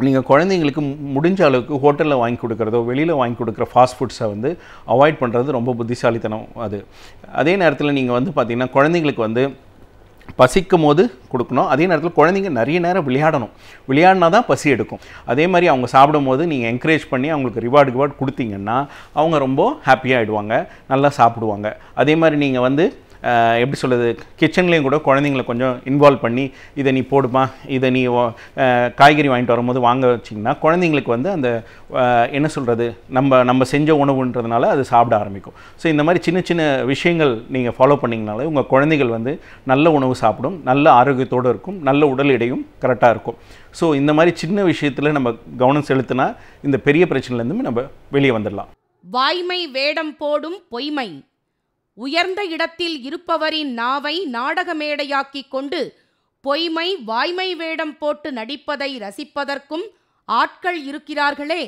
நீங்கள் குழந்தைங்களுக்கு முடிஞ்ச அளவுக்கு ஹோட்டலில் வாங்கி கொடுக்குறதோ வெளியில் வாங்கி கொடுக்குற ஃபாஸ்ட் ஃபுட்ஸை வந்து அவாய்ட் பண்ணுறது ரொம்ப புத்திசாலித்தனம் அது. அதே நேரத்தில் நீங்கள் வந்து பார்த்திங்கன்னா குழந்தைங்களுக்கு வந்து பசிக்கும் போது கொடுக்கணும். அதே நேரத்தில் குழந்தைங்க நிறைய நேரம் விளையாடினா தான் பசி எடுக்கும். அதே மாதிரி அவங்க சாப்பிடும் போது நீங்கள் என்கரேஜ் பண்ணி அவங்களுக்கு ரிவார்டு கொடுத்தீங்கன்னா அவங்க ரொம்ப ஹாப்பியாகிடுவாங்க, நல்லா சாப்பிடுவாங்க. அதே மாதிரி நீங்கள் வந்து எப்படி சொல்கிறது, கிச்சன்லேயும் கூட குழந்தைங்களை கொஞ்சம் இன்வால்வ் பண்ணி இதை நீ போடுமா, இதை நீ காய்கறி வாங்கிட்டு வரும்போது வாங்க வச்சிங்கன்னா குழந்தைங்களுக்கு வந்து அந்த என்ன சொல்கிறது, நம்ம செஞ்ச உணவுன்றதுனால அது சாப்பிட ஆரம்பிக்கும். ஸோ இந்த மாதிரி சின்ன சின்ன விஷயங்கள் நீங்கள் ஃபாலோ பண்ணிங்கனாலே உங்கள் குழந்தைகள் வந்து நல்ல உணவு சாப்பிடும், நல்ல ஆரோக்கியத்தோடு இருக்கும், நல்ல உடல் எடையும் கரெக்டாக இருக்கும். ஸோ இந்த மாதிரி சின்ன விஷயத்தில் நம்ம கவனம் செலுத்தினா இந்த பெரிய பிரச்சனைலேருந்து நம்ம வெளியே வந்துடலாம். வாய்மை வேடம் போடும் பொய்மை. உயர்ந்த இடத்தில் இருப்பவரின் நாவை நாடக மேடையாக்கிக் கொண்டு பொய்மை வாய்மை வேடம் போட்டு நடிப்பதை ரசிப்பதற்கும் ஆட்கள் இருக்கிறார்களே.